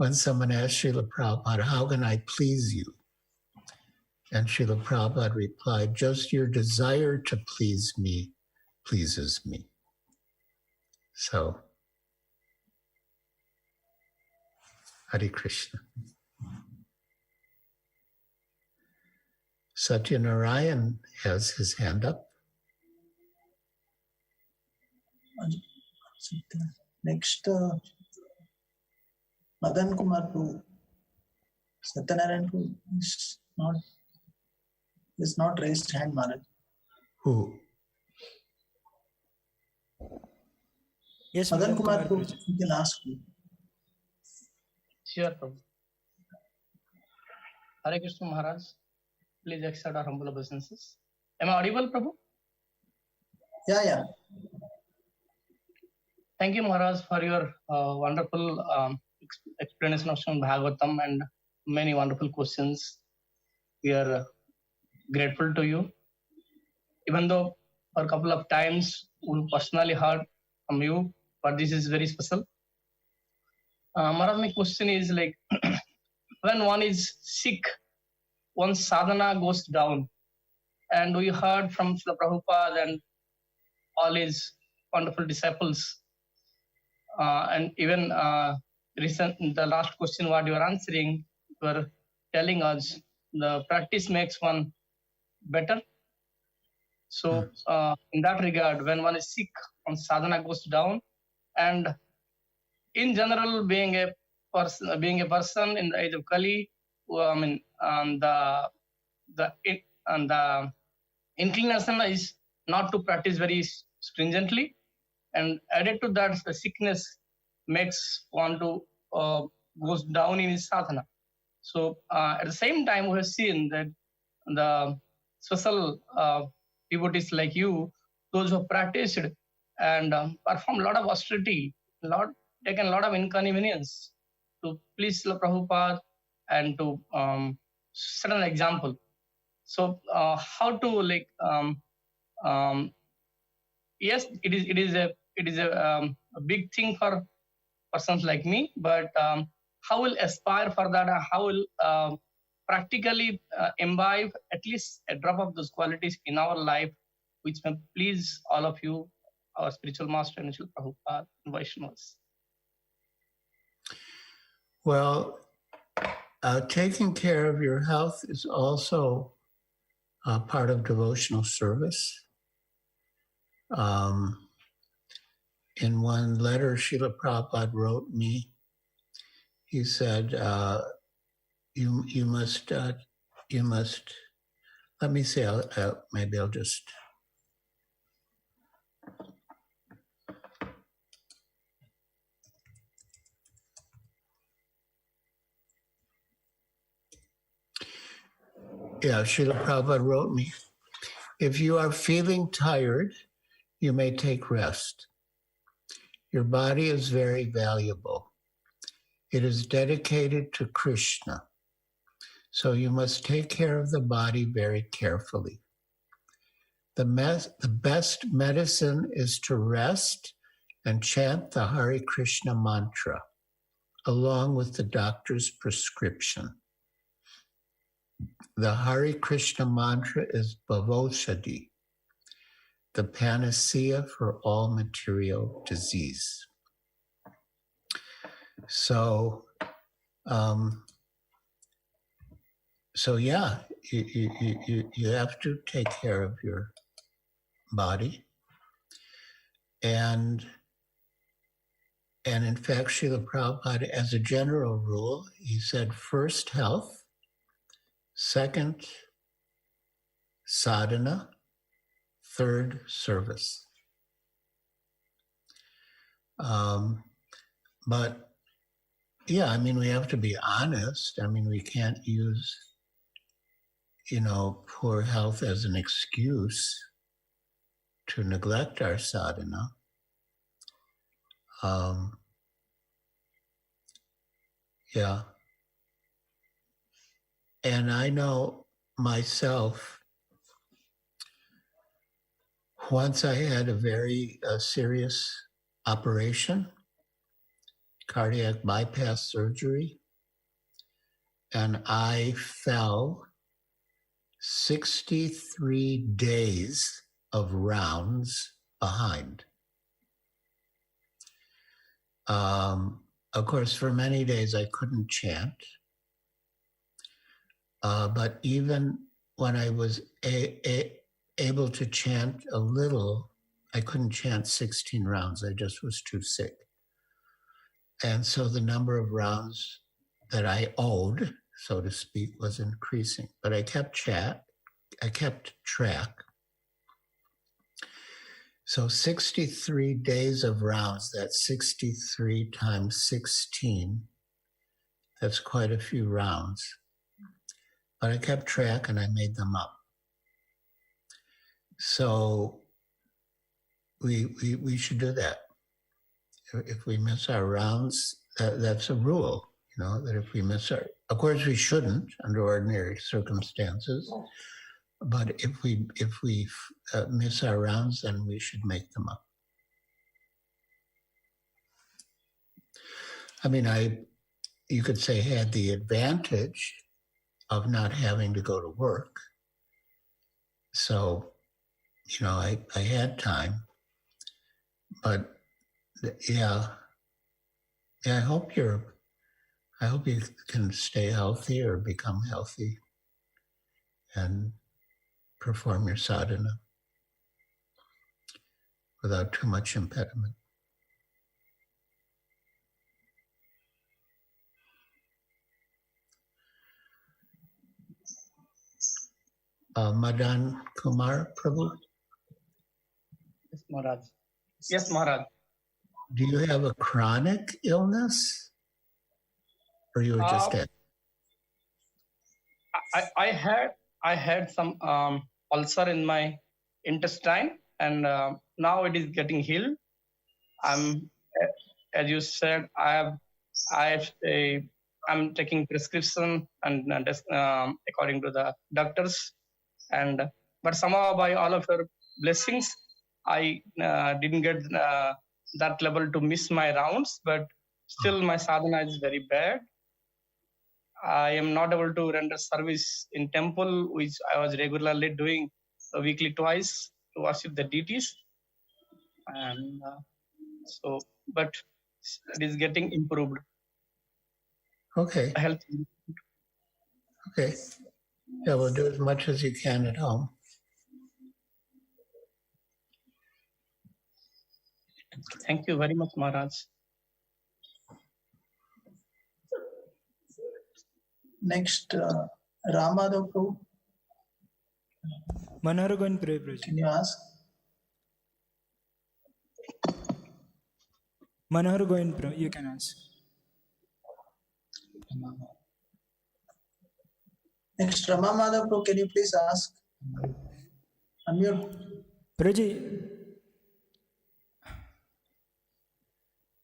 asked Srila Prabhupada, how can I please you? And Srila Prabhupada replied, just your desire to please me pleases me. So, Hare Krishna. Satyanarayan has his hand up. Next, Madan Kumar Prabhu. Satyanarayan Prabhu is not raised hand, Maharaj. Who? Yes, Madan Kumar Prabhu, Prabhu. you can ask me. Sure, Prabhu. Hare Krishna Maharaj, please accept our humble obeisances. Am I audible, Prabhu? Yeah. Thank you, Maharaj, for your wonderful explanation of Srimad Bhagavatam and many wonderful questions. We are grateful to you. Even though for a couple of times we personally heard from you, but this is very special. Maharaj, my question is like, when one is sick, one's sadhana goes down. And we heard from Srila Prabhupada and all his wonderful disciples. And even the last question what you are answering, you are telling us the practice makes one better. So in that regard, when one is sick, one's sadhana goes down. And in general, being a person in the age of Kali, the inclination is not to practice very stringently, and added to that, the sickness makes one to goes down in his sadhana. So at the same time, we have seen that the special devotees like you, those who have practiced and performed a lot of austerity, taken a lot of inconvenience to please Srila Prabhupada and to set an example. So how to yes, it is a big thing for persons like me, but how will aspire for that? How will practically imbibe at least a drop of those qualities in our life, which may please all of you, our spiritual master, and Srila Prabhupada, and Vaishnavas. Well, taking care of your health is also part of devotional service. In one letter Srila Prabhupada wrote me, he said, you must, let me see, maybe I'll just, Srila Prabhupada wrote me, if you are feeling tired, you may take rest. Your body is very valuable. It is dedicated to Krishna. So you must take care of the body very carefully. The best medicine is to rest and chant the Hare Krishna mantra, along with the doctor's prescription. The Hare Krishna mantra is Bhavoshadi, the panacea for all material disease. So yeah, you have to take care of your body. And in fact, Srila Prabhupada, as a general rule, he said first health, second sadhana, third service. But yeah, I mean, we have to be honest. I mean, we can't use, poor health as an excuse to neglect our sadhana. Yeah. And I know myself, once I had a very serious operation, cardiac bypass surgery, and I fell 63 days of rounds behind. Of course, for many days I couldn't chant, but even when I was able to chant a little, I couldn't chant 16 rounds. I just was too sick. And so the number of rounds that I owed, so to speak, was increasing. But I kept track. So 63 days of rounds, that's 63 times 16. That's quite a few rounds. But I kept track and I made them up. So we should do that. If we miss our rounds, that's a rule, that if we miss of course we shouldn't under ordinary circumstances, but if we miss our rounds, then we should make them up. I mean, you could say had the advantage of not having to go to work. So, I had time, but yeah, I hope you can stay healthy or become healthy and perform your sadhana without too much impediment. Madan Kumar Prabhu? Yes, Maharaj. Yes, Maharaj. Do you have a chronic illness? Or you were just dead? I had some ulcer in my intestine, and now it is getting healed. As you said, I have I'm taking prescription and according to the doctors, and but somehow by all of your blessings, I didn't get that level to miss my rounds, but still my sadhana is very bad. I am not able to render service in temple, which I was regularly doing weekly twice to worship the deities, and but it is getting improved. Okay. Health. Okay. Yeah, well, do as much as you can at home. Thank you very much, Maharaj. Next, Ramadhav Prabhu. Manohar, go and pray, Prabhuji. Can you ask? Manohar, go and pray. You can ask. Next, Ramadhav Prabhu, can you please ask? Unmute. Prabhuji.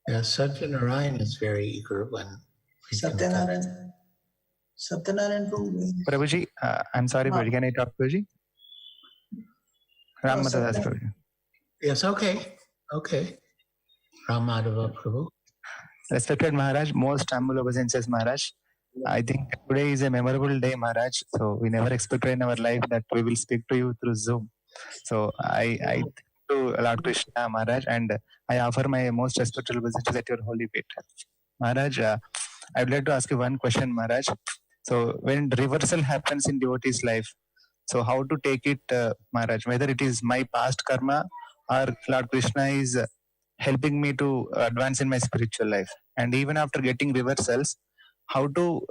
Yeah, Satyanarayan is very eager when Satyanarayan Prabhu. Prabhuji, I'm sorry, Prabhuji. Can I talk, Prabhuji? Ram Madhava Prabhuji. Yes, okay. Okay. Ram Madhava Prabhu. Respected Maharaj, most humble obeisances, Maharaj. I think today is a memorable day, Maharaj. So we never expected in our life that we will speak to you through Zoom. So I thank to Lord Krishna, Maharaj, and I offer my most respectful obeisances at your holy feet. Maharaj, I would like to ask you one question, Maharaj. So when reversal happens in devotee's life, so how to take it, Maharaj? Whether it is my past karma or Lord Krishna is helping me to advance in my spiritual life. And even after getting reversals, how to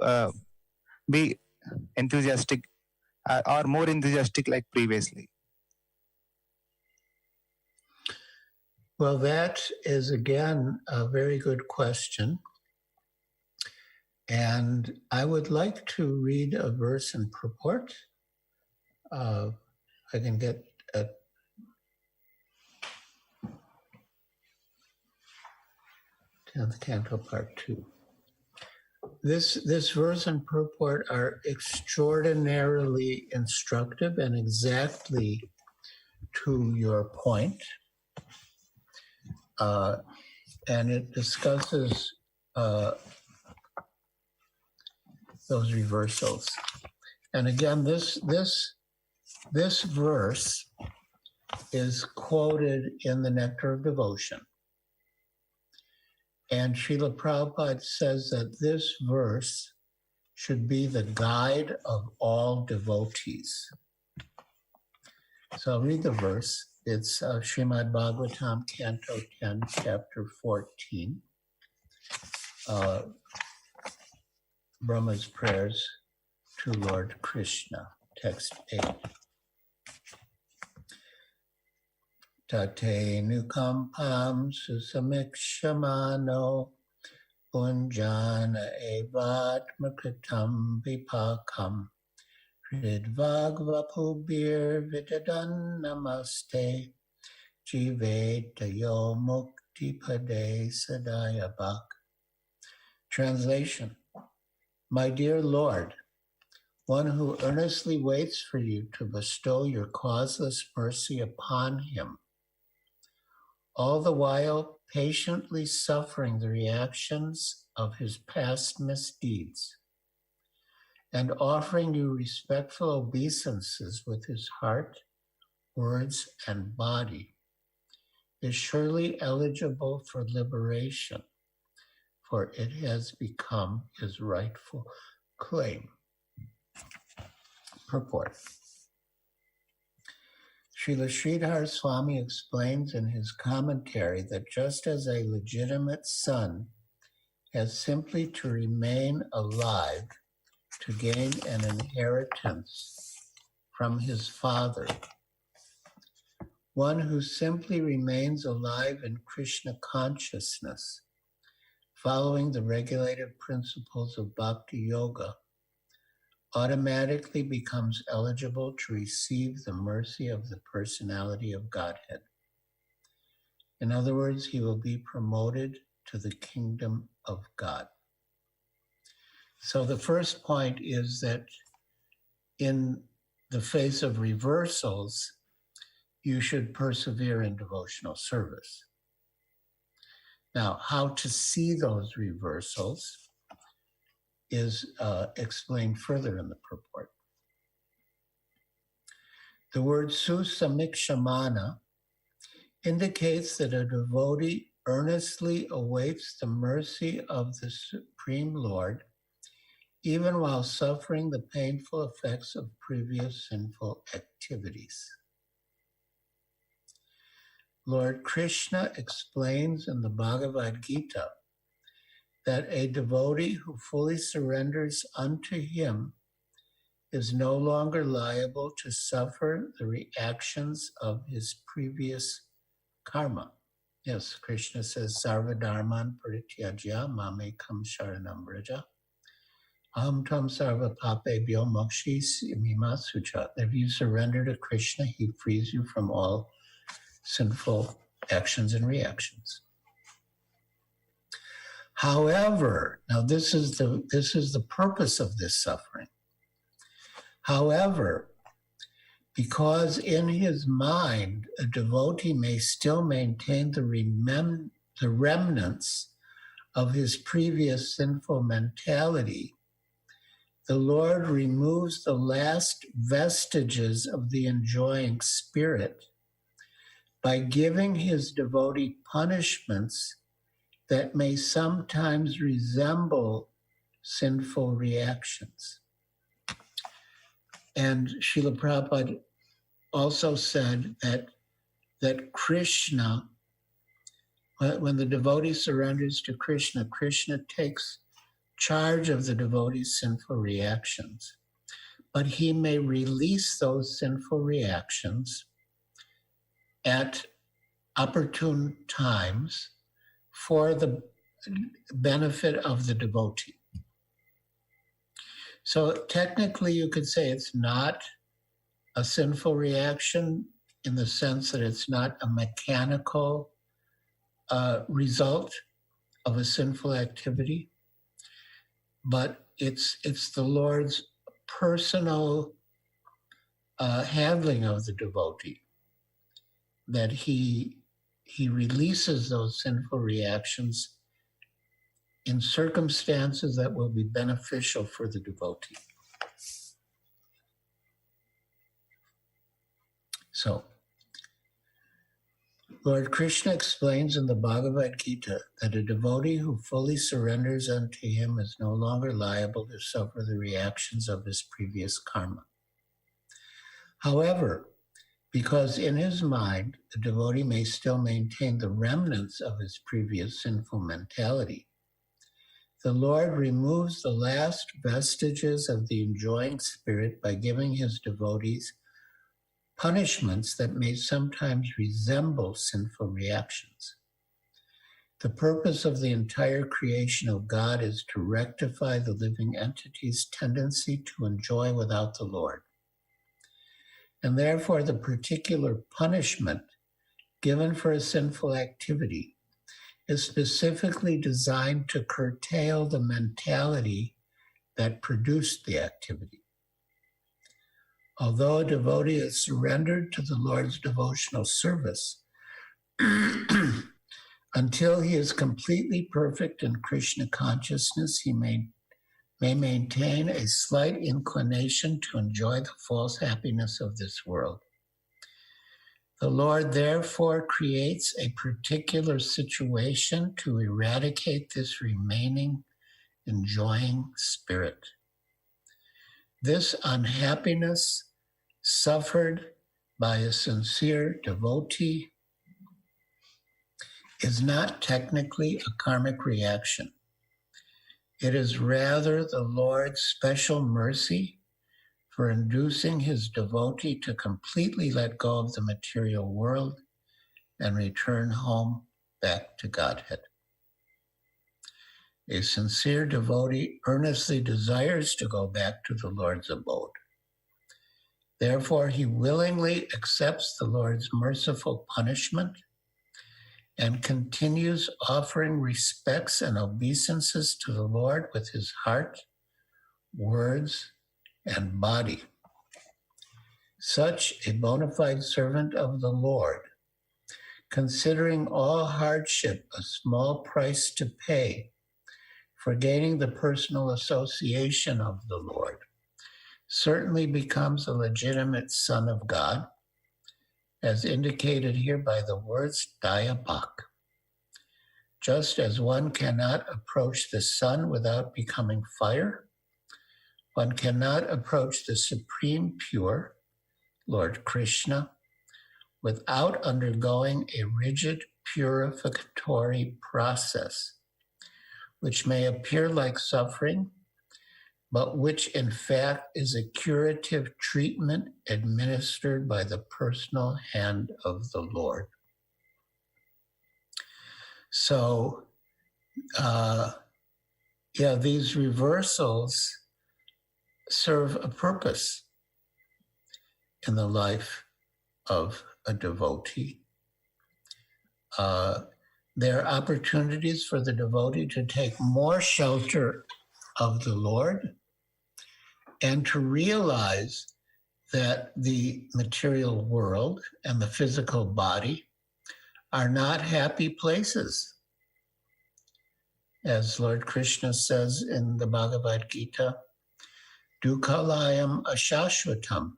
be enthusiastic or more enthusiastic like previously? Well, that is again a very good question. And I would like to read a verse and purport. I can get a Tenth Canto Part 2. This verse and purport are extraordinarily instructive and exactly to your point. And it discusses those reversals. And again, this verse is quoted in the Nectar of Devotion. And Srila Prabhupada says that this verse should be the guide of all devotees. So I'll read the verse. It's Srimad Bhagavatam, Canto 10, Chapter 14. Brahma's Prayers to Lord Krishna, Text 8. Tate nukampam susamikshamano punjana evatmakritam vipakam hridvagvapubir vidadan namaste jivetayo muktipade sadayabhak. Translation. My dear Lord, one who earnestly waits for you to bestow your causeless mercy upon him, all the while patiently suffering the reactions of his past misdeeds, and offering you respectful obeisances with his heart, words, and body, is surely eligible for liberation, for it has become his rightful claim. Purport. Srila Sridhar Swami explains in his commentary that just as a legitimate son has simply to remain alive to gain an inheritance from his father, one who simply remains alive in Krishna consciousness, following the regulative principles of Bhakti Yoga, automatically becomes eligible to receive the mercy of the personality of Godhead. In other words, he will be promoted to the kingdom of God. So the first point is that in the face of reversals, you should persevere in devotional service. Now, how to see those reversals is explained further in the purport. The word susamikshamana indicates that a devotee earnestly awaits the mercy of the Supreme Lord, even while suffering the painful effects of previous sinful activities. Lord Krishna explains in the Bhagavad Gita that a devotee who fully surrenders unto him is no longer liable to suffer the reactions of his previous karma. Yes, Krishna says, Sarva dharman parityajya mamekam sharanam vraja. Aham tam sarva papebhyo mokshishimi sucha. If you surrender to Krishna, he frees you from all sinful actions and reactions. However, now this is the purpose of this suffering. However, because in his mind a devotee may still maintain the remnants of his previous sinful mentality, the Lord removes the last vestiges of the enjoying spirit by giving his devotee punishments that may sometimes resemble sinful reactions. And Srila Prabhupada also said that Krishna, when the devotee surrenders to Krishna, Krishna takes charge of the devotee's sinful reactions, but he may release those sinful reactions at opportune times for the benefit of the devotee. So technically you could say it's not a sinful reaction in the sense that it's not a mechanical result of a sinful activity, but it's the Lord's personal handling of the devotee, that he releases those sinful reactions in circumstances that will be beneficial for the devotee. So, Lord Krishna explains in the Bhagavad Gita that a devotee who fully surrenders unto him is no longer liable to suffer the reactions of his previous karma. However, because in his mind, the devotee may still maintain the remnants of his previous sinful mentality, the Lord removes the last vestiges of the enjoying spirit by giving his devotees punishments that may sometimes resemble sinful reactions. The purpose of the entire creation of God is to rectify the living entity's tendency to enjoy without the Lord. And therefore, the particular punishment given for a sinful activity is specifically designed to curtail the mentality that produced the activity. Although a devotee is surrendered to the Lord's devotional service, until he is completely perfect in Krishna consciousness, he may maintain a slight inclination to enjoy the false happiness of this world. The Lord therefore creates a particular situation to eradicate this remaining enjoying spirit. This unhappiness suffered by a sincere devotee is not technically a karmic reaction. It is rather the Lord's special mercy for inducing his devotee to completely let go of the material world and return home back to Godhead. A sincere devotee earnestly desires to go back to the Lord's abode. Therefore, he willingly accepts the Lord's merciful punishment and continues offering respects and obeisances to the Lord with his heart, words, and body. Such a bona fide servant of the Lord, considering all hardship a small price to pay for gaining the personal association of the Lord, certainly becomes a legitimate son of God, as indicated here by the words Dayapak. Just as one cannot approach the sun without becoming fire, one cannot approach the Supreme Pure, Lord Krishna, without undergoing a rigid purificatory process, which may appear like suffering, but which in fact is a curative treatment administered by the personal hand of the Lord. So, these reversals serve a purpose in the life of a devotee. There are opportunities for the devotee to take more shelter of the Lord and to realize that the material world and the physical body are not happy places. As Lord Krishna says in the Bhagavad Gita, Dukhalayam ashashvatam,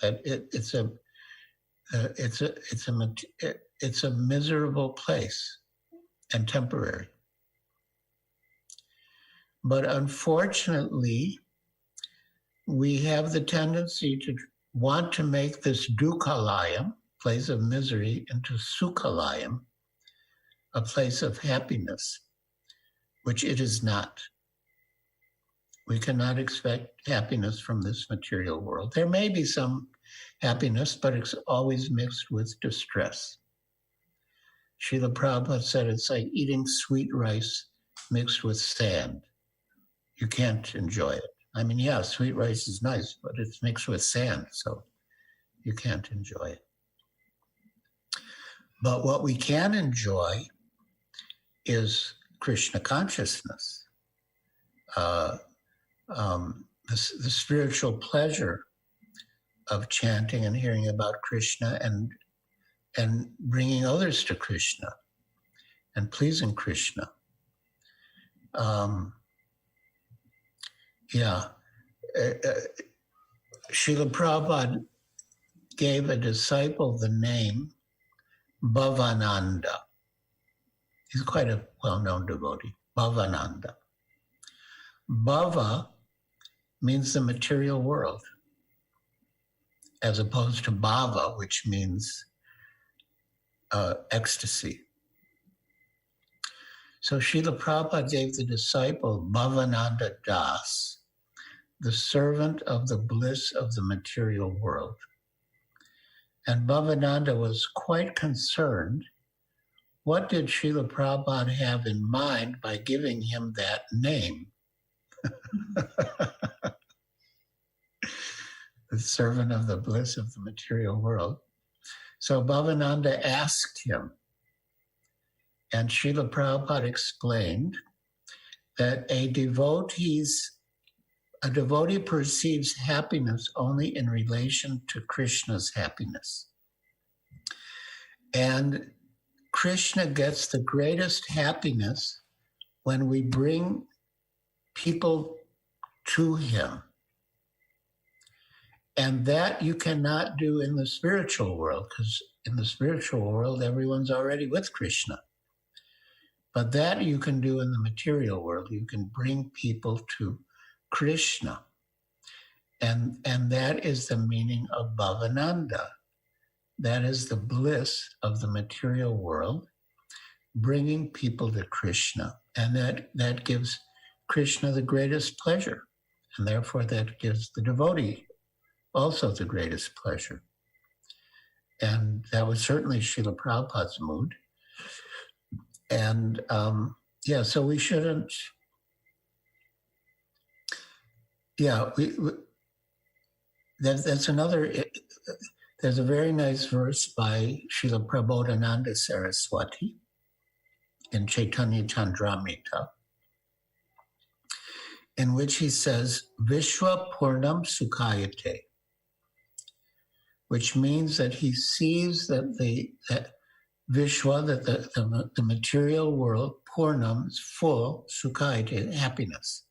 that it's a miserable place and temporary. But unfortunately, we have the tendency to want to make this Dukhalayam, place of misery, into Sukhalayam, a place of happiness, which it is not. We cannot expect happiness from this material world. There may be some happiness, but it's always mixed with distress. Srila Prabhupada said it's like eating sweet rice mixed with sand. You can't enjoy it. I mean, yeah, sweet rice is nice, but it's mixed with sand, so you can't enjoy it. But what we can enjoy is Krishna consciousness, the spiritual pleasure of chanting and hearing about Krishna and bringing others to Krishna and pleasing Krishna. Srila Prabhupada gave a disciple the name Bhavananda. He's quite a well-known devotee, Bhavananda. Bhava means the material world, as opposed to bhava, which means ecstasy. So Srila Prabhupada gave the disciple Bhavananda Das the servant of the bliss of the material world. And Bhavananda was quite concerned. What did Srila Prabhupada have in mind by giving him that name? The servant of the bliss of the material world. So Bhavananda asked him, and Srila Prabhupada explained that a devotee perceives happiness only in relation to Krishna's happiness. And Krishna gets the greatest happiness when we bring people to him. And that you cannot do in the spiritual world, because in the spiritual world, everyone's already with Krishna. But that you can do in the material world. You can bring people to Krishna. And that is the meaning of Bhavananda. That is the bliss of the material world, bringing people to Krishna. And that gives Krishna the greatest pleasure. And therefore that gives the devotee also the greatest pleasure. And that was certainly Srila Prabhupada's mood. And so we shouldn't, that's another, there's a very nice verse by Srila Prabodhananda Saraswati in Chaitanya Chandramrita, in which he says, Vishwa Purnam Sukhayate, which means that he sees that that Vishwa, that the material world, Purnam, is full, Sukhayate, happiness,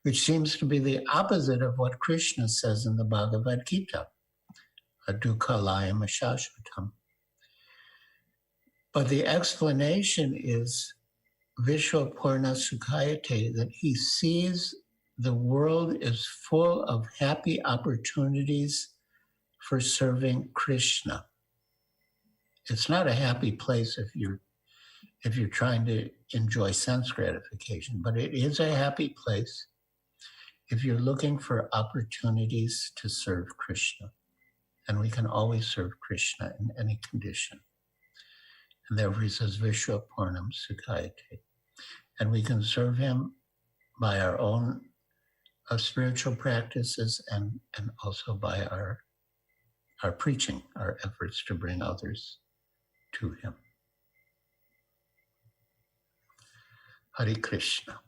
which seems to be the opposite of what Krishna says in the Bhagavad Gita, Dukkhalayam Ashashvatam. But the explanation is Vishwa Purna Sukhayate, that he sees the world is full of happy opportunities for serving Krishna. It's not a happy place if you're trying to enjoy sense gratification, but it is a happy place if you're looking for opportunities to serve Krishna. And we can always serve Krishna in any condition. And therefore he says, Vishwa Purnam Sukhayate. And we can serve him by our own spiritual practices and also by our preaching, our efforts to bring others to him. Hare Krishna.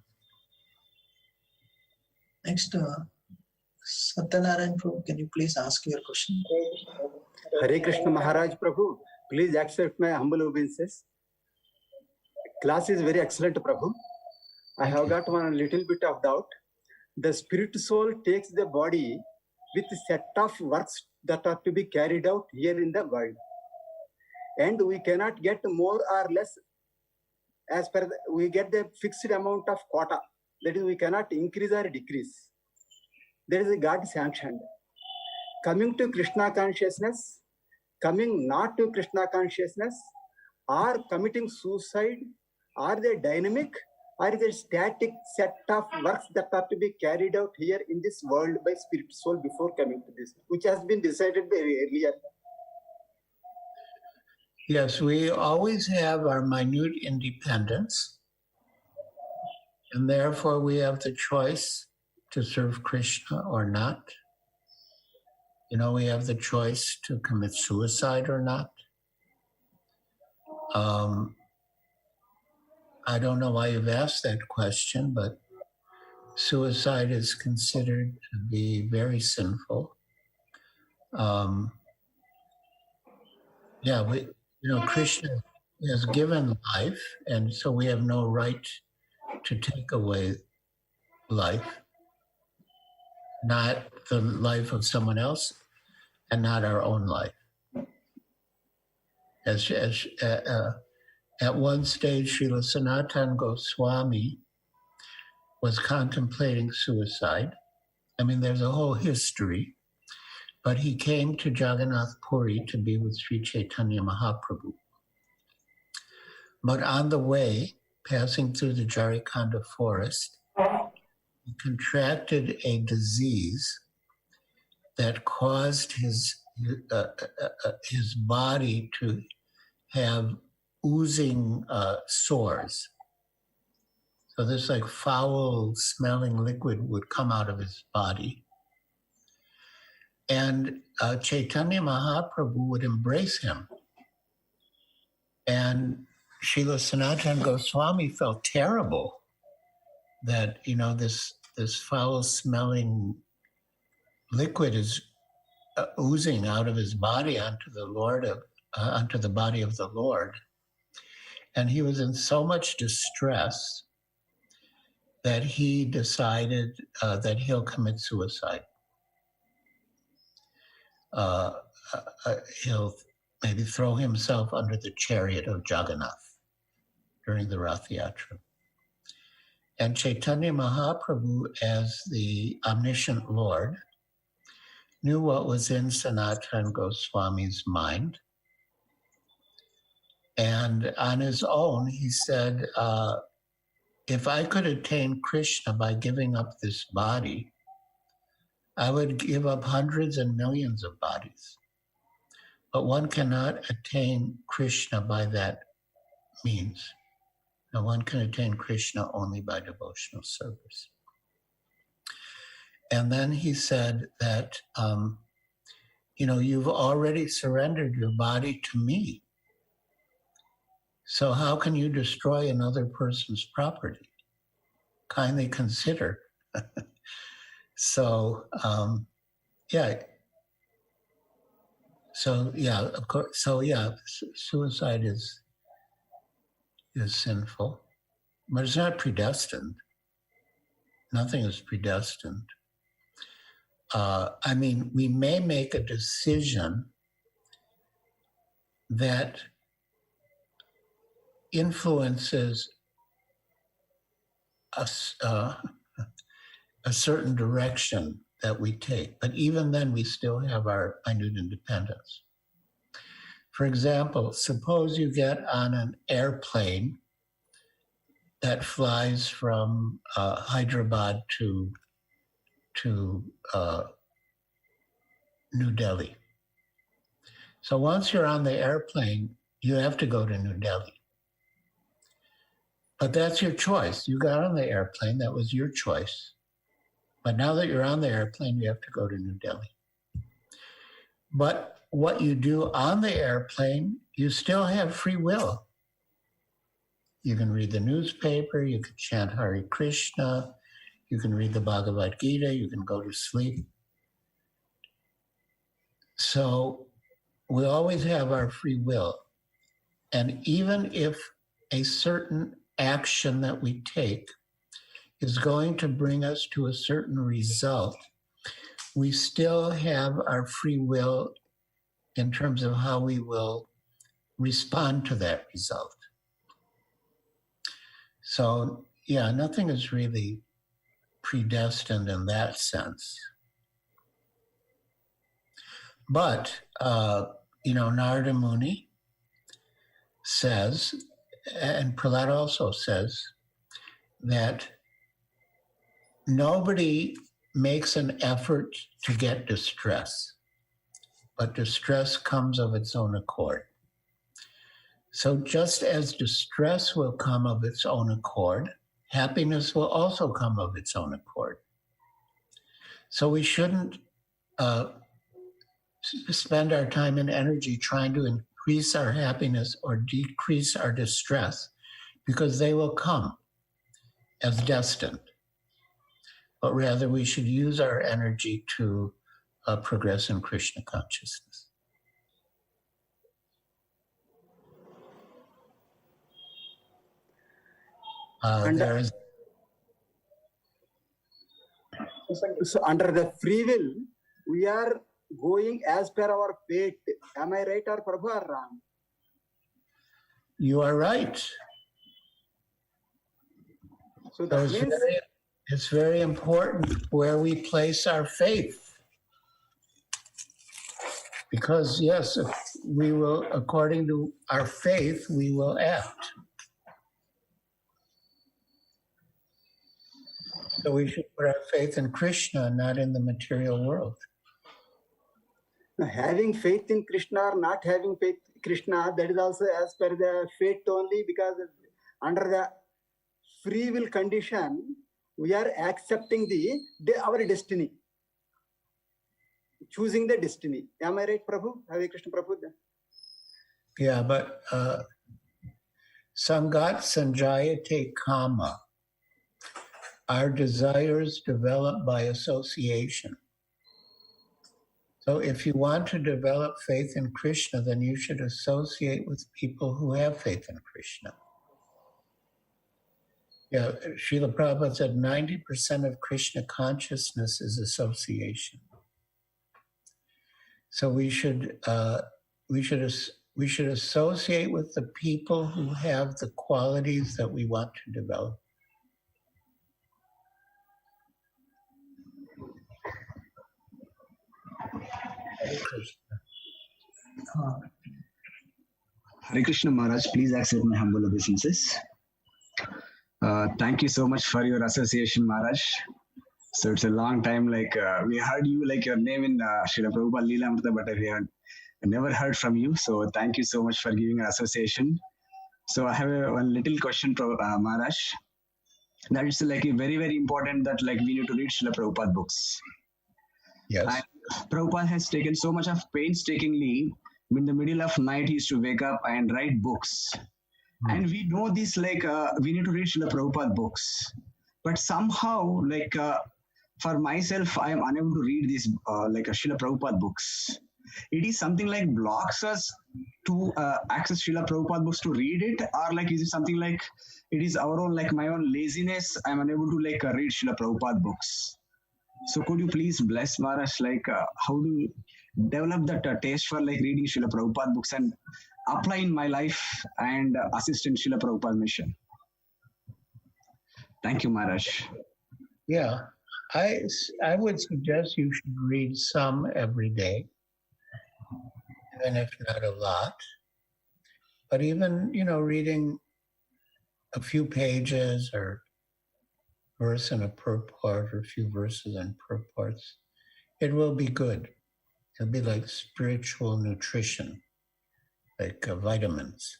Next, Satyanarayan Prabhu, can you please ask your question? Hare Krishna Maharaj Prabhu, please accept my humble obeisances. Class is very excellent, Prabhu. I have got one little bit of doubt. The spirit soul takes the body with a set of works that are to be carried out here in the world. And we cannot get more or less as per we get the fixed amount of quota. That is, we cannot increase or decrease. That is a God sanctioned. Coming to Krishna consciousness, coming not to Krishna consciousness, or committing suicide, are they dynamic, or is it static set of works that are to be carried out here in this world by spirit soul before coming to this, which has been decided very earlier? Yes, we always have our minute independence, and therefore we have the choice to serve Krishna or not. You know, we have the choice to commit suicide or not. I don't know why you've asked that question, but suicide is considered to be very sinful. Krishna has given life, and so we have no right to take away life, not the life of someone else, and not our own life. At one stage, Srila Sanatana Goswami was contemplating suicide. I mean, there's a whole history, but he came to Jagannath Puri to be with Sri Chaitanya Mahaprabhu. But on the way, passing through the Jarikhanda forest, he contracted a disease that caused his body to have oozing sores. So this like foul smelling liquid would come out of his body. And Chaitanya Mahaprabhu would embrace him. And Srila Sanatana Goswami felt terrible that, this foul smelling liquid is oozing out of his body onto the body of the Lord. And he was in so much distress that he decided that he'll commit suicide. He'll maybe throw himself under the chariot of Jagannath during the Rath Yatra. And Chaitanya Mahaprabhu, as the omniscient Lord, knew what was in Sanatana Goswami's mind. And on his own, he said, if I could attain Krishna by giving up this body, I would give up hundreds and millions of bodies. But one cannot attain Krishna by that means. No one can attain Krishna only by devotional service. And then he said that, you've already surrendered your body to me. So how can you destroy another person's property? Kindly consider. So, yeah. So, yeah, of course. So, yeah, suicide is sinful, but it's not predestined. Nothing is predestined. I mean, we may make a decision that influences us, a certain direction that we take. But even then, we still have our minute independence. For example, suppose you get on an airplane that flies from Hyderabad to New Delhi. So once you're on the airplane, you have to go to New Delhi. But that's your choice. You got on the airplane, that was your choice. But now that you're on the airplane, you have to go to New Delhi. But what you do on the airplane, you still have free will. You can read the newspaper, you can chant Hare Krishna, you can read the Bhagavad Gita, you can go to sleep. So we always have our free will. And even if a certain action that we take is going to bring us to a certain result, we still have our free will in terms of how we will respond to that result. So, yeah, nothing is really predestined in that sense. But, Narada Muni says, and Prahlad also says, that nobody makes an effort to get distress, but distress comes of its own accord. So just as distress will come of its own accord, happiness will also come of its own accord. So we shouldn't spend our time and energy trying to increase our happiness or decrease our distress, because they will come as destined. But rather we should use our energy to progress in Krishna consciousness. So under the free will, we are going as per our fate. Am I right or Prabhu or wrong? You are right. So that means it's very important where we place our faith. Because yes, if we will, according to our faith, we will act. So we should put our faith in Krishna, not in the material world. Now, having faith in Krishna or not having faith in Krishna, that is also as per the fate only, because under the free will condition, we are accepting our destiny, choosing the destiny. Am I right, Prabhu? Hare Krishna, Prabhu. Yeah, but Sangat Sanjayate Kama. Our desires develop by association. So if you want to develop faith in Krishna, then you should associate with people who have faith in Krishna. Yeah, Srila Prabhupada said 90% of Krishna consciousness is association. So we should associate with the people who have the qualities that we want to develop. Hare Krishna. Hare Krishna Maharaj, please accept my humble obeisances. Thank you so much for your association, Maharaj. So it's a long time, we heard you, your name in Srila Prabhupada Leela Amrita, but we had never heard from you. So thank you so much for giving an association. So I have one little question, Maharaj. That is very, very important that we need to read Srila Prabhupada books. Yes. And Prabhupada has taken so much of painstakingly. In the middle of night, he used to wake up and write books. And we know this, like, we need to read Srila Prabhupada books. But somehow, like, for myself, I am unable to read these, like, Srila Prabhupada books. It is something like blocks us to access Srila Prabhupada books to read it, or like, is it something like it is our own, like my own laziness? I'm unable to like read Srila Prabhupada books. So could you please bless Maharaj, like how do you develop that taste for like reading Srila Prabhupada books and apply in my life and assist in Srila Prabhupada mission? Thank you, Maharaj. Yeah, I would suggest you should read some every day, even if not a lot. But even, reading a few pages or verse in a purport or a few verses and purports, it will be good. It'll be like spiritual nutrition, like vitamins.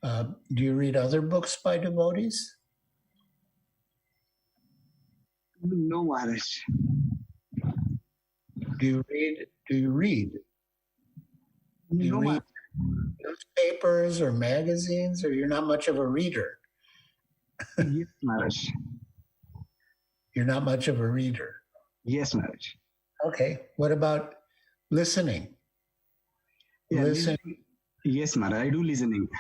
Do you read other books by devotees? No, Maharaj. Do you read? Do you read newspapers or magazines, or you're not much of a reader? Yes, Maharaj. You're not much of a reader? Yes, Maharaj. Okay. What about listening? Yeah, yes, Maharaj. I do listening.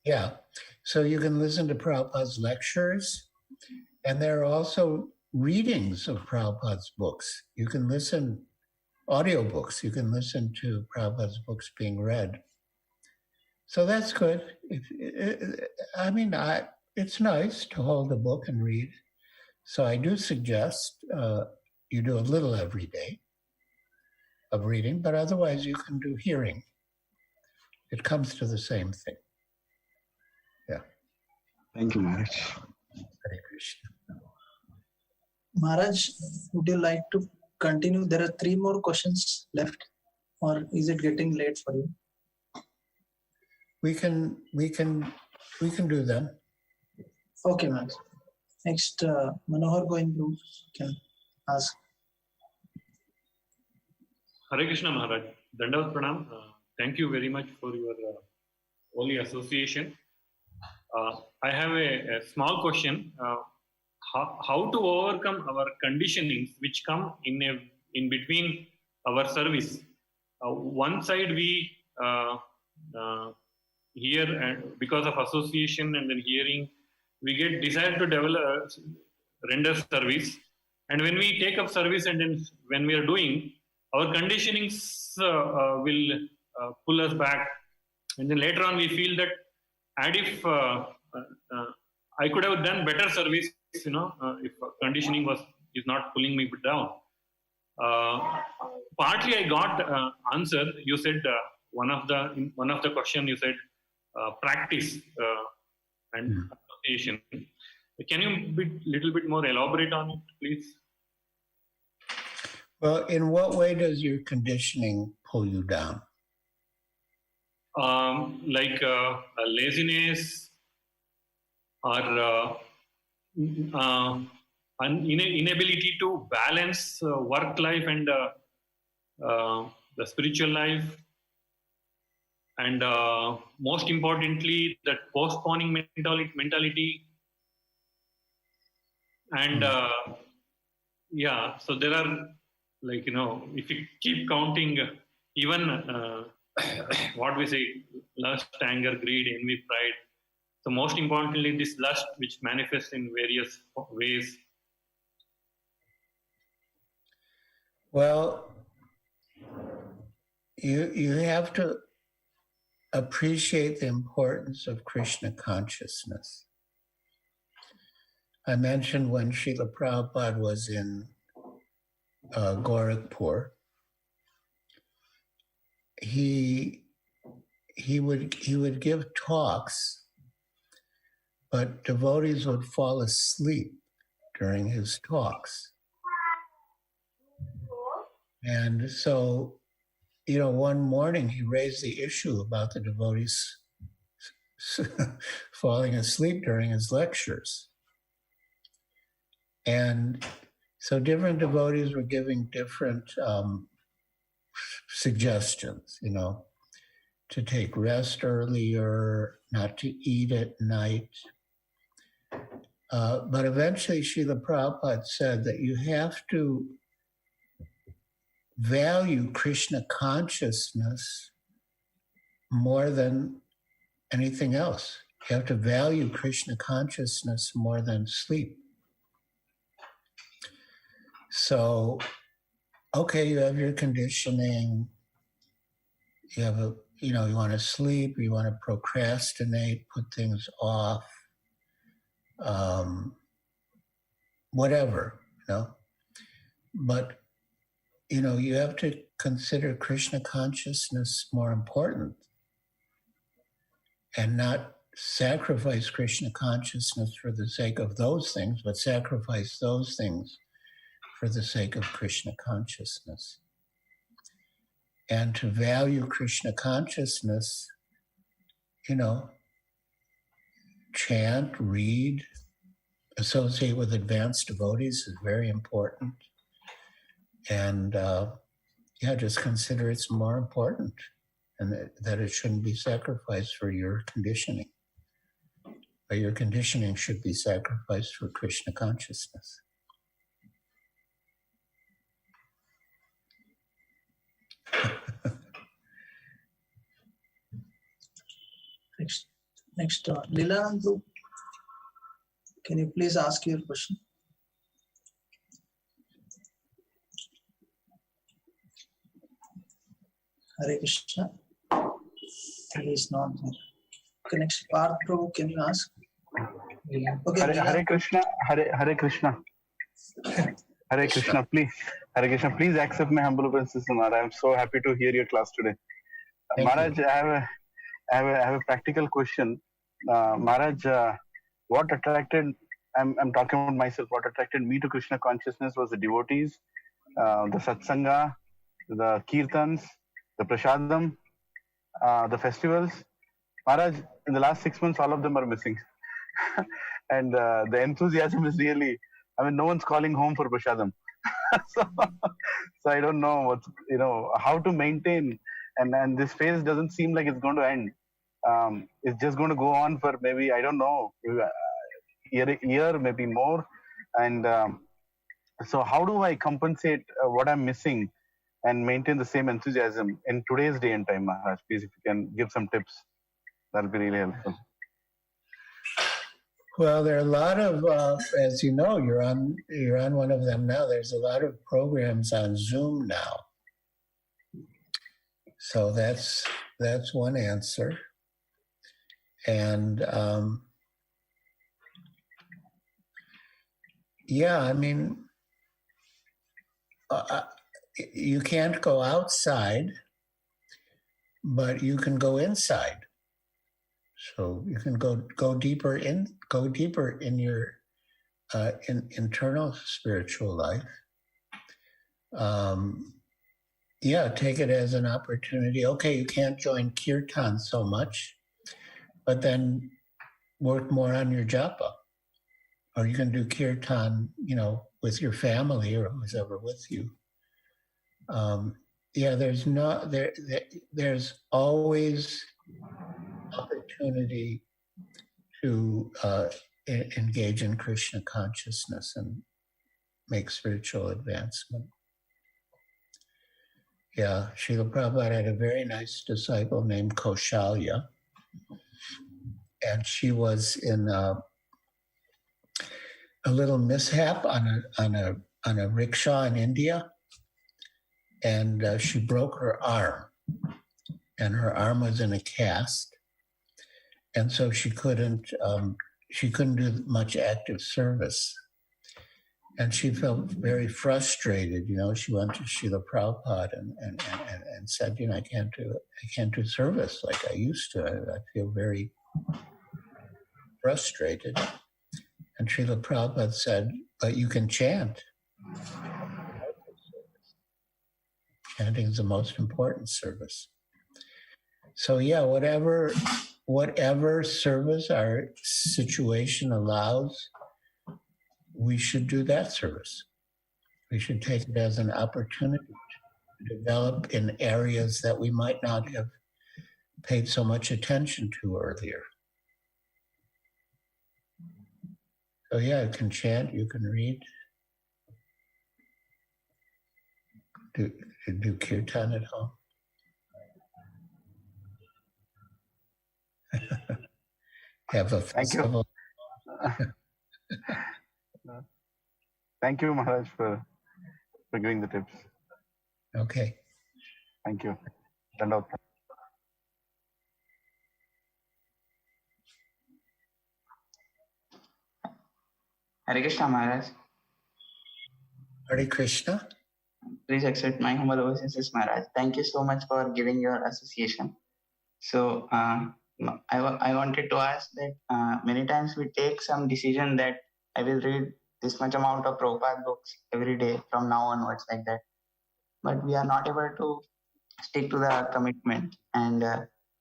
Yeah. So you can listen to Prabhupada's lectures, and there are also readings of Prabhupada's books. You can listen, audiobooks, you can listen to Prabhupada's books being read. So that's good. It's nice to hold a book and read. So I do suggest you do a little every day of reading, but otherwise you can do hearing. It comes to the same thing. Yeah. Thank you, Maharaj. Hare Krishna. Maharaj, would you like to continue? There are 3 more questions left, or is it getting late for you? We can do them. Okay, Maharaj. Next, Manohar Goindru can ask. Hare Krishna Maharaj. Dandavat Pranam. Thank you very much for your holy association. I have a small question. How to overcome our conditionings which come in between our service? One side we hear, and because of association and then hearing, we get desire to develop, render service. And when we take up service and then when we are doing, our conditionings will pull us back. And then later on we feel that, and if I could have done better service, if conditioning is not pulling me down. Partly I got answer. You said one of the question you said practice and association. Can you little bit more elaborate on it, please? Well, in what way does your conditioning pull you down? Like laziness or inability to balance work life and the spiritual life, and most importantly, that postponing mentality. And so there are, like, if you keep counting, even what we say, lust, anger, greed, envy, pride. So most importantly, this lust which manifests in various ways. Well, you have to appreciate the importance of Krishna consciousness. I mentioned when Srila Prabhupada was in Gorakhpur, he would give talks, but devotees would fall asleep during his talks. And so, one morning he raised the issue about the devotees falling asleep during his lectures. And so different devotees were giving different suggestions, to take rest earlier, not to eat at night. But eventually Srila Prabhupada said that you have to value Krishna consciousness more than anything else. You have to value Krishna consciousness more than sleep. So, okay, you have your conditioning, you have you want to sleep, you want to procrastinate, put things off, whatever, But, you have to consider Krishna consciousness more important and not sacrifice Krishna consciousness for the sake of those things, but sacrifice those things for the sake of Krishna consciousness. And to value Krishna consciousness, chant, read, associate with advanced devotees is very important. And just consider it's more important and that it shouldn't be sacrificed for your conditioning. But your conditioning should be sacrificed for Krishna consciousness. Next, Leela, can you please ask your question? Hare Krishna. He is not there. Okay, next, Parth Prabhu, can you ask? Okay, Hare Krishna. Hare Krishna. Hare Krishna, please. Hare Krishna, please accept my humble obeisances, Maharaj. I am so happy to hear your class today. Maharaj, I have a practical question. Maharaj, what attracted, I'm talking about myself, what attracted me to Krishna consciousness was the devotees, the satsanga, the kirtans, the prasadam, the festivals. Maharaj, in the last 6 months, all of them are missing. And the enthusiasm is really, no one's calling home for prasadam. so I don't know what's, how to maintain, and this phase doesn't seem like it's going to end. It's just going to go on for maybe, I don't know, year, maybe more. And so how do I compensate what I'm missing and maintain the same enthusiasm in today's day and time, Maharaj? Please, if you can give some tips, that'll be really helpful. Well, there are a lot of, as you know, you're on one of them now. There's a lot of programs on Zoom now. So that's one answer. And you can't go outside, but you can go inside. So you can go deeper in your internal spiritual life. Take it as an opportunity. Okay, you can't join kirtan so much, but then work more on your japa. Or you can do kirtan, with your family or who's ever with you. There's always opportunity to engage in Krishna consciousness and make spiritual advancement. Srila Prabhupada had a very nice disciple named Kaushalya, and she was in a little mishap on a rickshaw in India, and she broke her arm, and her arm was in a cast, and so she couldn't do much active service. And she felt very frustrated. She went to Srila Prabhupada and said, I can't do service like I used to. I feel very frustrated. And Srila Prabhupada said, but you can chant. Chanting is the most important service. So whatever service our situation allows, we should do that service. We should take it as an opportunity to develop in areas that we might not have paid so much attention to earlier. So yeah, you can chant, you can read, do kirtan at home. Have a festival. Thank you, Maharaj, for giving the tips. Okay. Thank you. Dandavat. Hare Krishna, Maharaj. Hare Krishna. Please accept my humble obeisances, Maharaj. Thank you so much for giving your association. So, I wanted to ask that many times we take some decision that I will read this much amount of Prabhupada books every day from now onwards, like that. But we are not able to stick to the commitment. And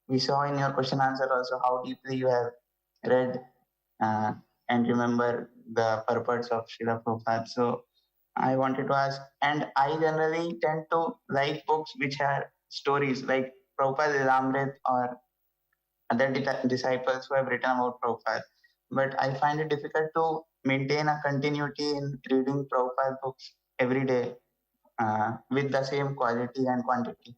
we saw in your question answer also how deeply you have read and remember the purpose of Srila Prabhupada. So I wanted to ask, and I generally tend to like books which are stories like Prabhupada Lilamrit or other disciples who have written about Prabhupada. But I find it difficult to maintain a continuity in reading Prabhupada books every day with the same quality and quantity.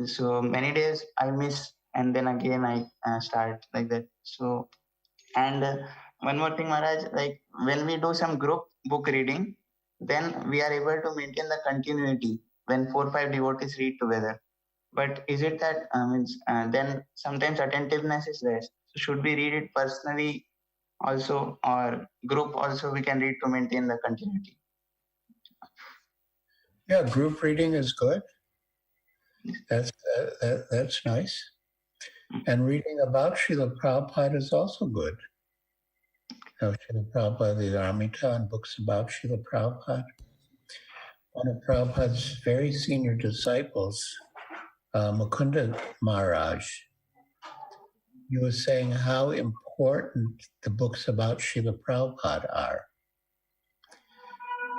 So many days I miss, and then again I start like that. So, and one more thing, Maharaj, like when we do some group book reading, then we are able to maintain the continuity when 4 or 5 devotees read together. But is it that then sometimes attentiveness is less? So should we read it personally also, or group also we can read to maintain the continuity? Yeah, group reading is good. That's nice. And reading about Srila Prabhupada is also good. You know, Srila Prabhupada, the Amrita, and books about Srila Prabhupada. One of Prabhupada's very senior disciples, Mukunda Maharaj, he was saying how important the books about Srila Prabhupada are.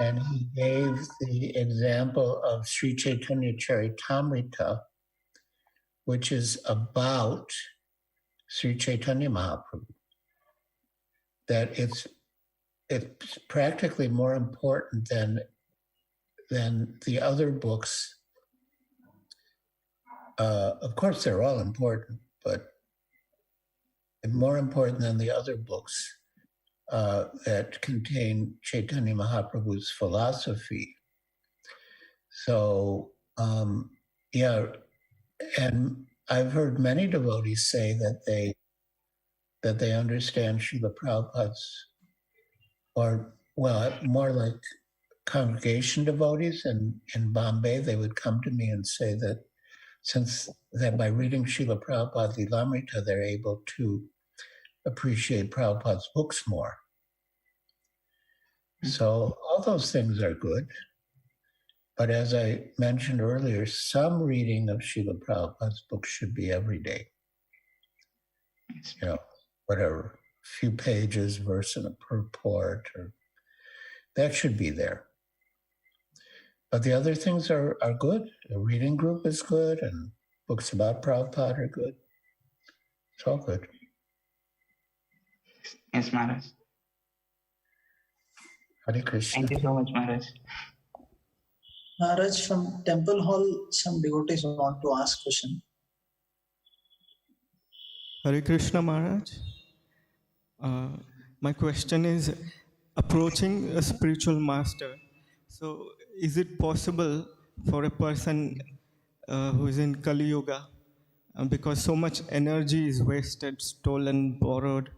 And he gave the example of Sri Chaitanya Charitamrita, which is about Sri Chaitanya Mahaprabhu. That it's practically more important than the other books. Of course, they're all important, but more important than the other books that contain Chaitanya Mahaprabhu's philosophy. So, yeah, and I've heard many devotees say that they understand Srila Prabhupada's, or well, more like congregation devotees in Bombay. They would come to me and say that that by reading Srila Prabhupada Lilamrita, they're able to appreciate Prabhupada's books more. So all those things are good. But as I mentioned earlier, some reading of Srila Prabhupada's books should be every day. You know, whatever, a few pages, verse in a purport, or that should be there. But the other things are good. A reading group is good, and books about Prabhupada are good. It's all good. Yes, Maharaj. Hare Krishna. Thank you so much, Maharaj. Maharaj, from Temple Hall, some devotees want to ask question. Hare Krishna, Maharaj. My question is, approaching a spiritual master. So, is it possible for a person who is in Kali Yuga, because so much energy is wasted, stolen, borrowed,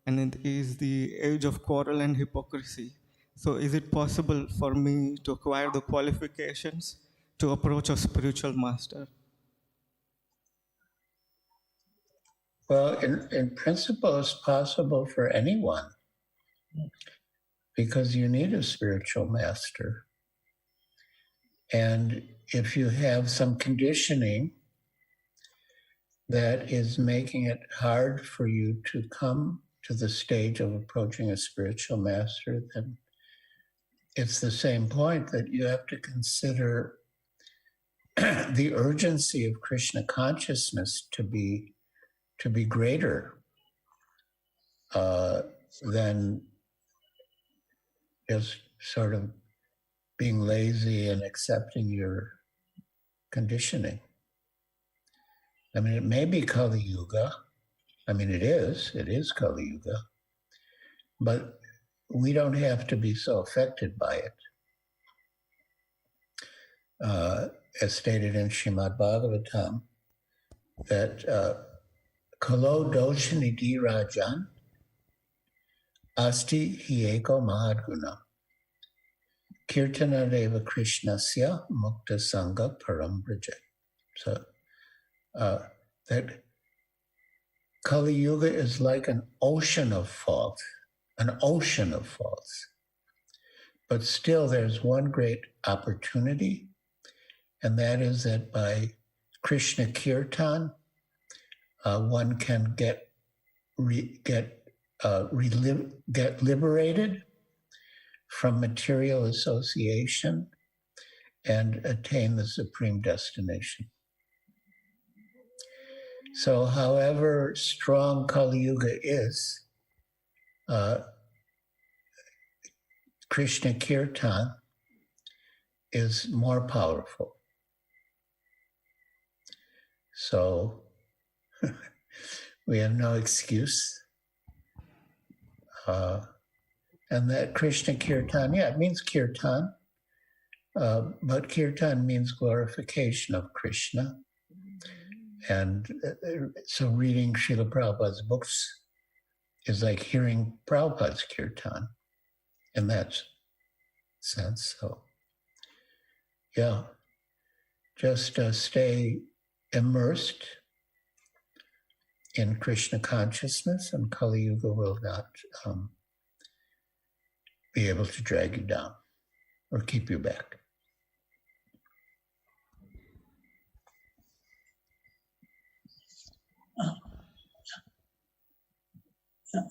and it is the age of quarrel and hypocrisy. So, is it possible for me to acquire the qualifications to approach a spiritual master? Well, in principle, it's possible for anyone, because you need a spiritual master. And if you have some conditioning that is making it hard for you to come to the stage of approaching a spiritual master, then it's the same point that you have to consider the urgency of Krishna consciousness to be greater than just sort of being lazy and accepting your conditioning. I mean, it may be Kali Yuga. I mean, it is Kali Yuga. But we don't have to be so affected by it. As stated in Srimad Bhagavatam, that Kalo doshani Girajan asti hieko mahadguna kirtana deva krishnasya mukta sangha param braja. So that Kali Yuga is like an ocean of faults. But still there's one great opportunity, and that is that by Krishna Kirtan, one can get liberated from material association and attain the supreme destination. So however strong Kali Yuga is, Krishna Kirtan is more powerful. So we have no excuse. And that Krishna Kirtan, it means Kirtan, but Kirtan means glorification of Krishna. And so reading Srila Prabhupada's books is like hearing Prabhupada's Kirtan in that sense. So, yeah, just stay immersed in Krishna consciousness, and Kali Yuga will not be able to drag you down or keep you back.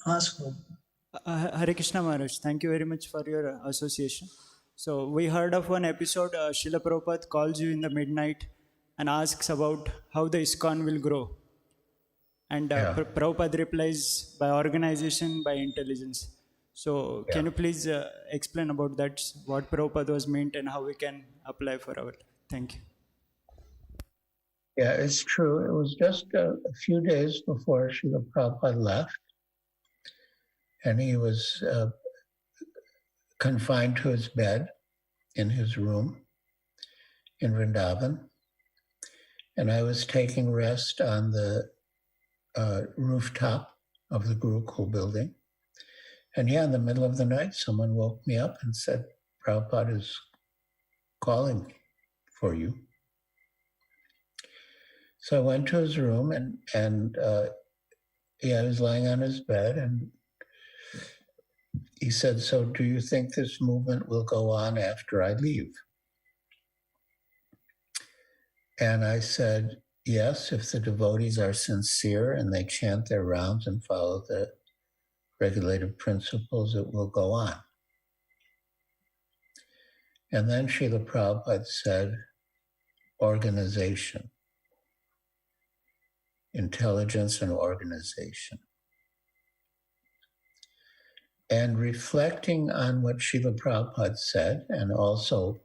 Ask. Hare Krishna Maharaj, thank you very much for your association. So we heard of one episode, Srila Prabhupada calls you in the midnight and asks about how the ISKCON will grow. And Prabhupada replies, by organization, by intelligence. So can you please explain about that, what Prabhupada was meant and how we can apply for our life? Thank you. Yeah, it's true. It was just a few days before Srila Prabhupada left, and he was confined to his bed in his room in Vrindavan. And I was taking rest on the rooftop of the Gurukul building. And in the middle of the night, someone woke me up and said, Prabhupada is calling for you. So I went to his room and he was lying on his bed, and he said, so do you think this movement will go on after I leave? And I said, yes, if the devotees are sincere and they chant their rounds and follow the regulative principles, it will go on. And then Srila Prabhupada said, organization, intelligence and organization. And reflecting on what Srila Prabhupada said, and also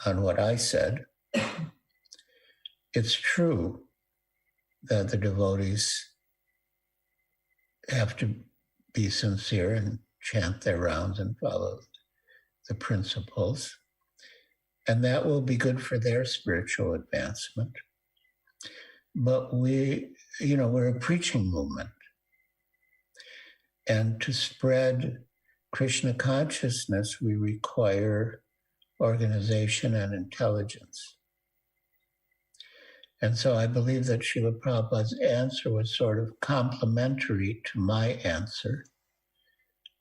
on what I said, it's true that the devotees have to be sincere and chant their rounds and follow the principles. And that will be good for their spiritual advancement. But we're a preaching movement. And to spread Krishna consciousness, we require organization and intelligence. And so I believe that Srila Prabhupada's answer was sort of complementary to my answer.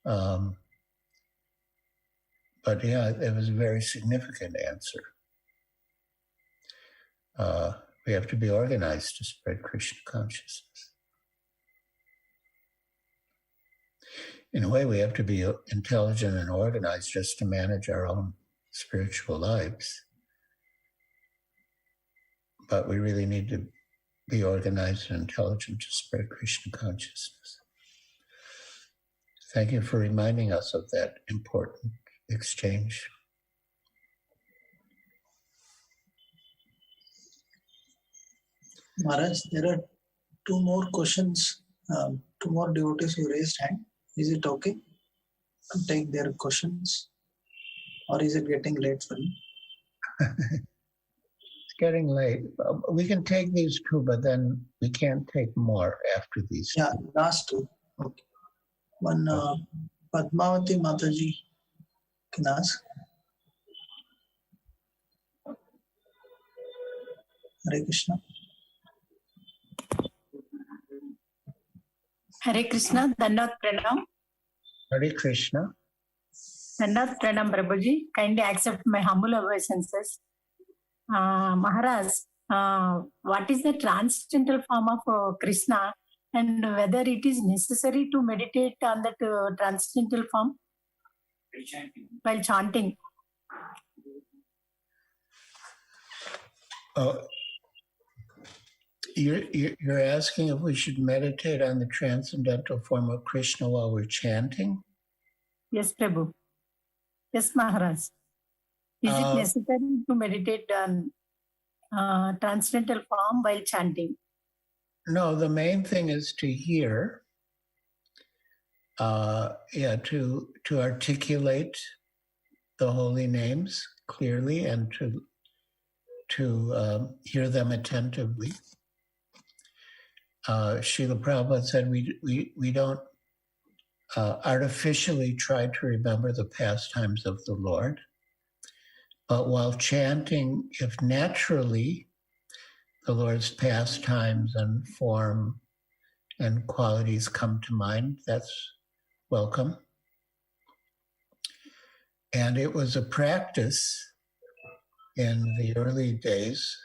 But it was a very significant answer. We have to be organized to spread Krishna consciousness. In a way, we have to be intelligent and organized just to manage our own spiritual lives. but we really need to be organized and intelligent to spread Krishna consciousness. Thank you for reminding us of that important exchange. Maharaj, there are two more questions, two more devotees who raised hand. Is it okay to take their questions, or is it getting late for you? It's getting late. We can take these two, but then we can't take more after these. Yeah, last two. Okay. One, Padmavati Mataji can ask. Hare Krishna. Hare Krishna, Dandavat Pranam. Hare Krishna. Dandavat Pranam, Prabhuji. Kindly accept my humble obeisances. Maharaj, what is the transcendental form of Krishna, and whether it is necessary to meditate on that transcendental form while chanting? You're asking if we should meditate on the transcendental form of Krishna while we're chanting? Yes, Prabhu. Yes, Maharaj. Is it necessary to meditate on transcendental form while chanting? No, the main thing is to hear, to articulate the holy names clearly and to hear them attentively. Srila Prabhupada said we don't artificially try to remember the pastimes of the Lord, but while chanting, if naturally the Lord's pastimes and form and qualities come to mind, that's welcome. And it was a practice in the early days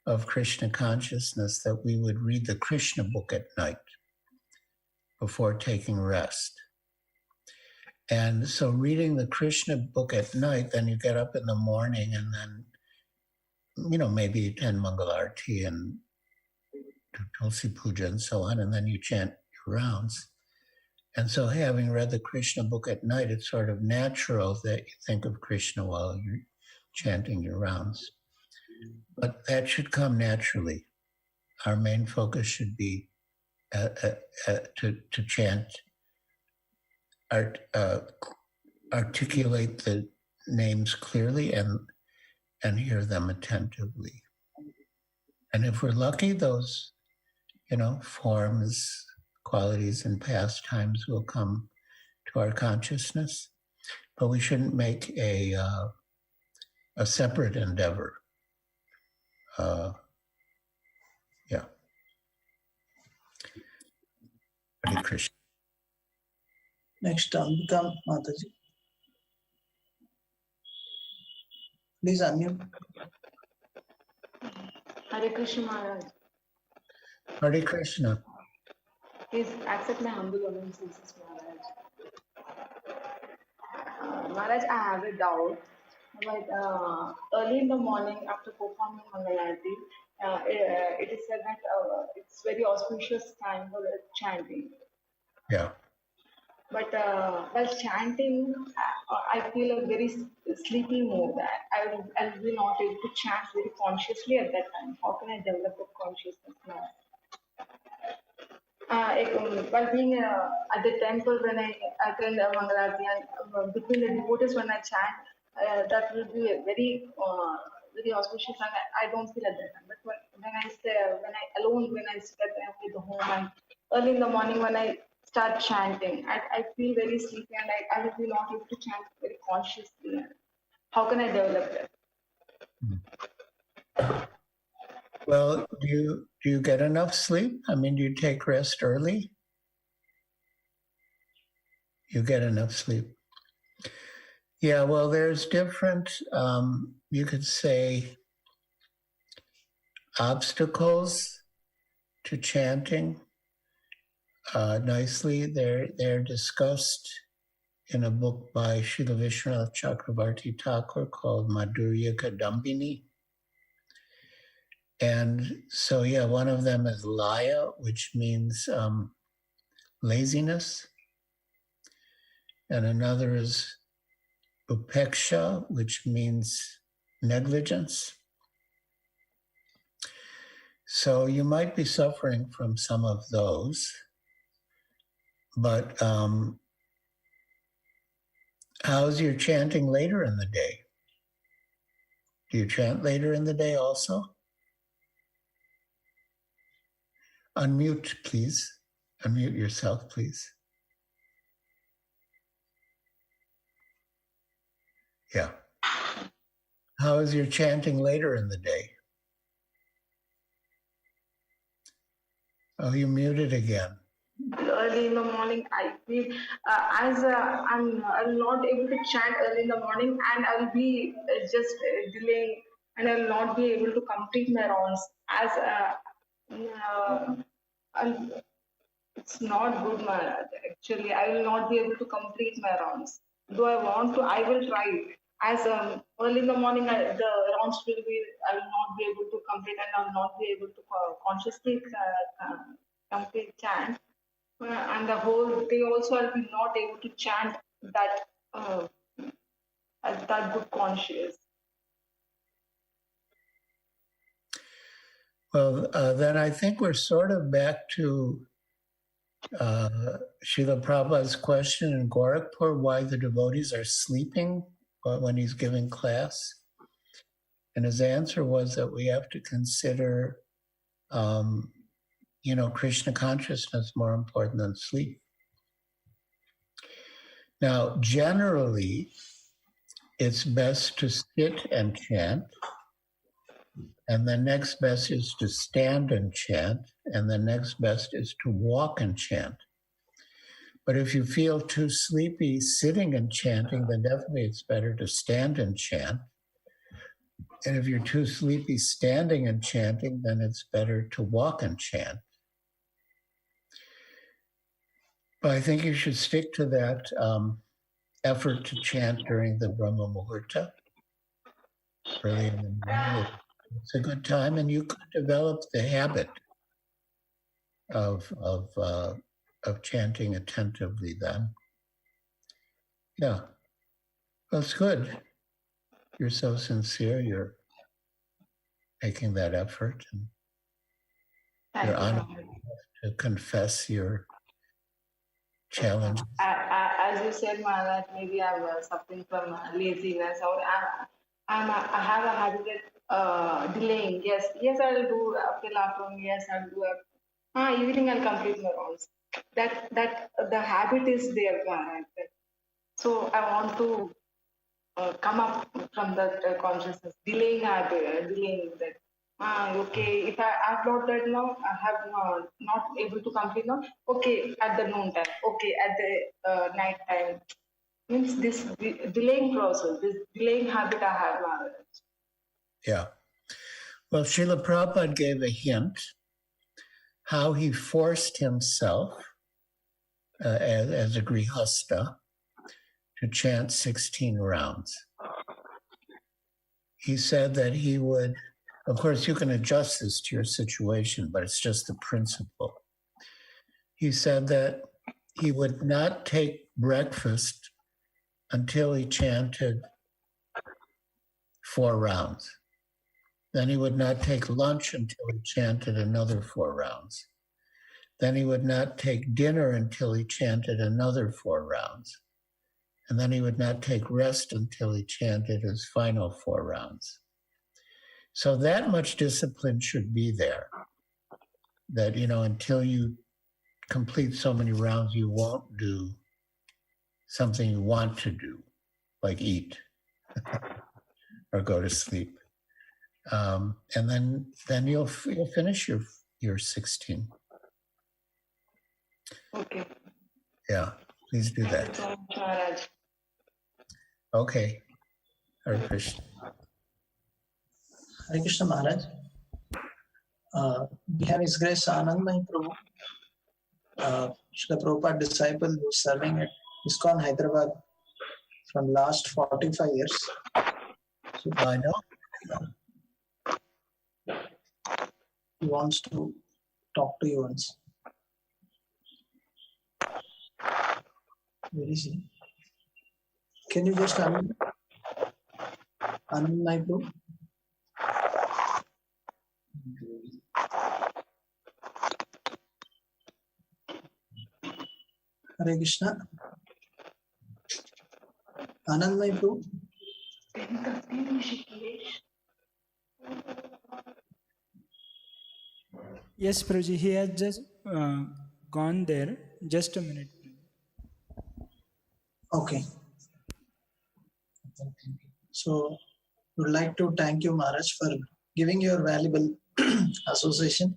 of Krishna consciousness that we would read the Krishna book at night before taking rest. And so reading the Krishna book at night, then you get up in the morning and then, maybe attend Mangalarti and do Tulsi Puja and so on, and then you chant your rounds. And so having read the Krishna book at night, it's sort of natural that you think of Krishna while you're chanting your rounds. But that should come naturally. Our main focus should be to chant, articulate the names clearly and hear them attentively. And if we're lucky, those, forms, qualities, and pastimes will come to our consciousness. But we shouldn't make a separate endeavor. Hare Krishna. Next, Ambika Mataji. Please unmute. Hare Krishna Maharaj. Hare Krishna. Please accept my humble obeisances, Maharaj. Maharaj, I have a doubt. But early in the morning, after performing Mangalarti, it is said that it's very auspicious time for chanting. Yeah. But while chanting, I feel a very sleepy mood. I will be not able to chant very consciously at that time. How can I develop that consciousness now? While being at the temple, when I attend Mangalarti and between the devotees when I chant, that will be a very auspicious and I don't feel at that time. But when I sit at the home and early in the morning when I start chanting, I feel very sleepy and I will be not able to chant very consciously. How can I develop that? Well, do you get enough sleep? I mean, do you take rest early? You get enough sleep. Yeah, well, there's different, you could say, obstacles to chanting nicely. They're discussed in a book by Srila Vishwanath Chakravarti Thakur called Madhurya Kadambini. And so, yeah, one of them is laya, which means laziness. And another is upeksha, which means negligence. So you might be suffering from some of those, but how's your chanting later in the day? Do you chant later in the day also? Unmute, please. Unmute yourself, please. Yeah. How is your chanting later in the day? Oh, you muted again. Early in the morning, I feel as I'm not able to chant early in the morning, and I'll be just delaying, and I'll not be able to complete my rounds. As it's not good, Maharaj. Actually, I will not be able to complete my rounds. Though I want to, I will try. As early in the morning, the rounds will be, I will not be able to complete, and I will not be able to consciously complete chant. And the whole day also, I'll be not able to chant that good conscious. Well, then I think we're sort of back to Srila Prabhupada's question in Gorakhpur, why the devotees are sleeping when he's giving class. And his answer was that we have to consider, Krishna consciousness more important than sleep. Now, generally, it's best to sit and chant, and the next best is to stand and chant, and the next best is to walk and chant. But if you feel too sleepy sitting and chanting, then definitely it's better to stand and chant. And if you're too sleepy standing and chanting, then it's better to walk and chant. But I think you should stick to that effort to chant during the Brahma Muhurta, early in the morning. It's a good time, and you could develop the habit of chanting attentively then. Yeah, that's good. You're so sincere. You're making that effort, and you're honored to confess your challenge. As you said, Maharaj, maybe I'm suffering from laziness, or I have a habit of delaying. Yes, I'll do till afternoon. Yes, I'll do evening. I'll complete my rounds. That the habit is there, Maharaj. So I want to come up from that consciousness, delaying habit, delaying that. Okay, if I've not done now, I have not able to complete now. Okay, at the noon time. Okay, at the night time. Means this delaying process, this delaying habit I have. Yeah. Well, Srila Prabhupada gave a hint how he forced himself as a grihasta to chant 16 rounds. He said that he would, of course, you can adjust this to your situation, but it's just the principle. He said that he would not take breakfast until he chanted 4 rounds. Then he would not take lunch until he chanted another 4 rounds. Then he would not take dinner until he chanted another 4 rounds. And then he would not take rest until he chanted his final 4 rounds. So that much discipline should be there. That, until you complete so many rounds, you won't do something you want to do, like eat or go to sleep. And then you'll finish your 16. Okay. Yeah, please do that. Thank you so much, Maharaj. Okay. Hare Krishna. Hare Krishna Maharaj. We have His Grace Anandamayi Prabhu, Srila Prabhupada disciple who is serving at ISKCON Hyderabad from last 45 years. So, I know. He wants to talk to you once. Where is he? Can you just unmute my bro? Hare Krishna. Anand, my bro. Yes, Prabhuji, he has just gone there. Just a minute. Okay. So, would like to thank you, Maharaj, for giving your valuable association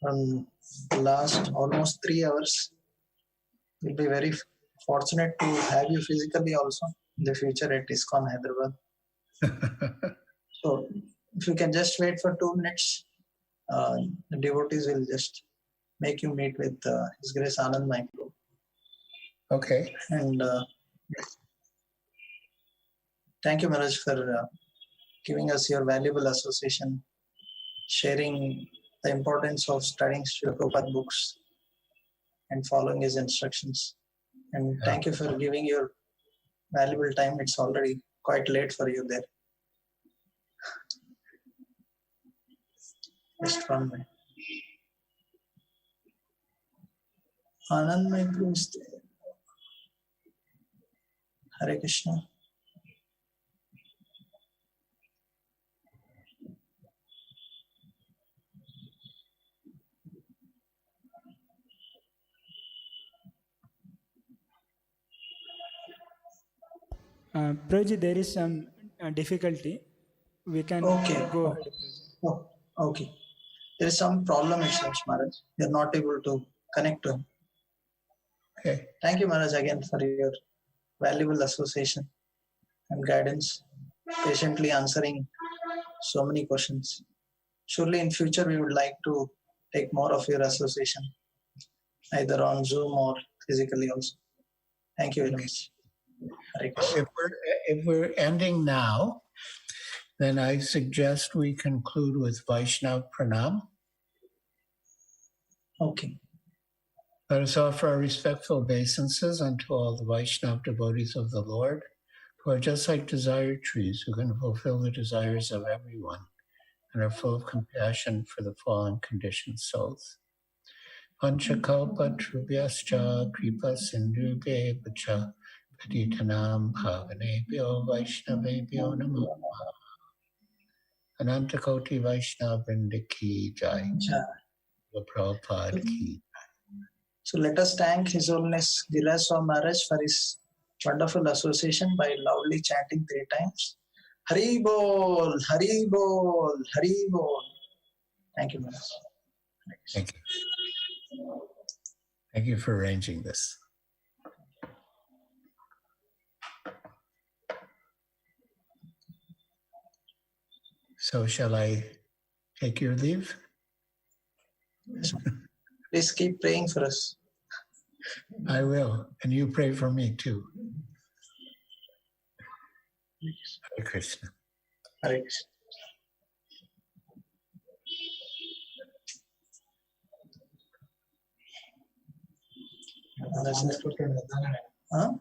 from the last almost 3 hours. We'll be very fortunate to have you physically also in the future at ISKCON Hyderabad. So, if you can just wait for 2 minutes, the devotees will just make you meet with His Grace Anand Maipro. Okay. And thank you, Maharaj, for giving us your valuable association, sharing the importance of studying Srila Prabhupada books and following his instructions. And thank you for giving your valuable time. It's already quite late for you there. Just 1 minute. Anand Maipro is there. Hare Krishna. Prabhuji, there is some difficulty. We can go ahead. Oh, okay. There is some problem, it seems, Maharaj. You're not able to connect to him. Okay. Thank you, Maharaj, again for your valuable association and guidance, patiently answering so many questions. Surely in future we would like to take more of your association, either on Zoom or physically also. Thank you very much. Hare Krishna. If we're ending now, then I suggest we conclude with Vaishnav Pranam. Okay. Let us offer our respectful obeisances unto all the Vaishnav devotees of the Lord, who are just like desire trees, who can fulfill the desires of everyone and are full of compassion for the fallen conditioned souls. Panchakalpa trubhyascha kripa sindhubhe vacha patitanam bhavanebhyo vaishnavebhyo namo. Anantakoti Vaishnav Vrinda ki jai. Srila Prabhupada ki. So let us thank His Holiness Giriraj Swami Maharaj for his wonderful association by loudly chanting 3 times. Hari Bol, Hari Bol, Hari Bol. Thank you, Maharaj. Thank you. Thank you for arranging this. So shall I take your leave? Please keep praying for us. I will. And you pray for me too. Hare Krishna. Hare Krishna. Huh?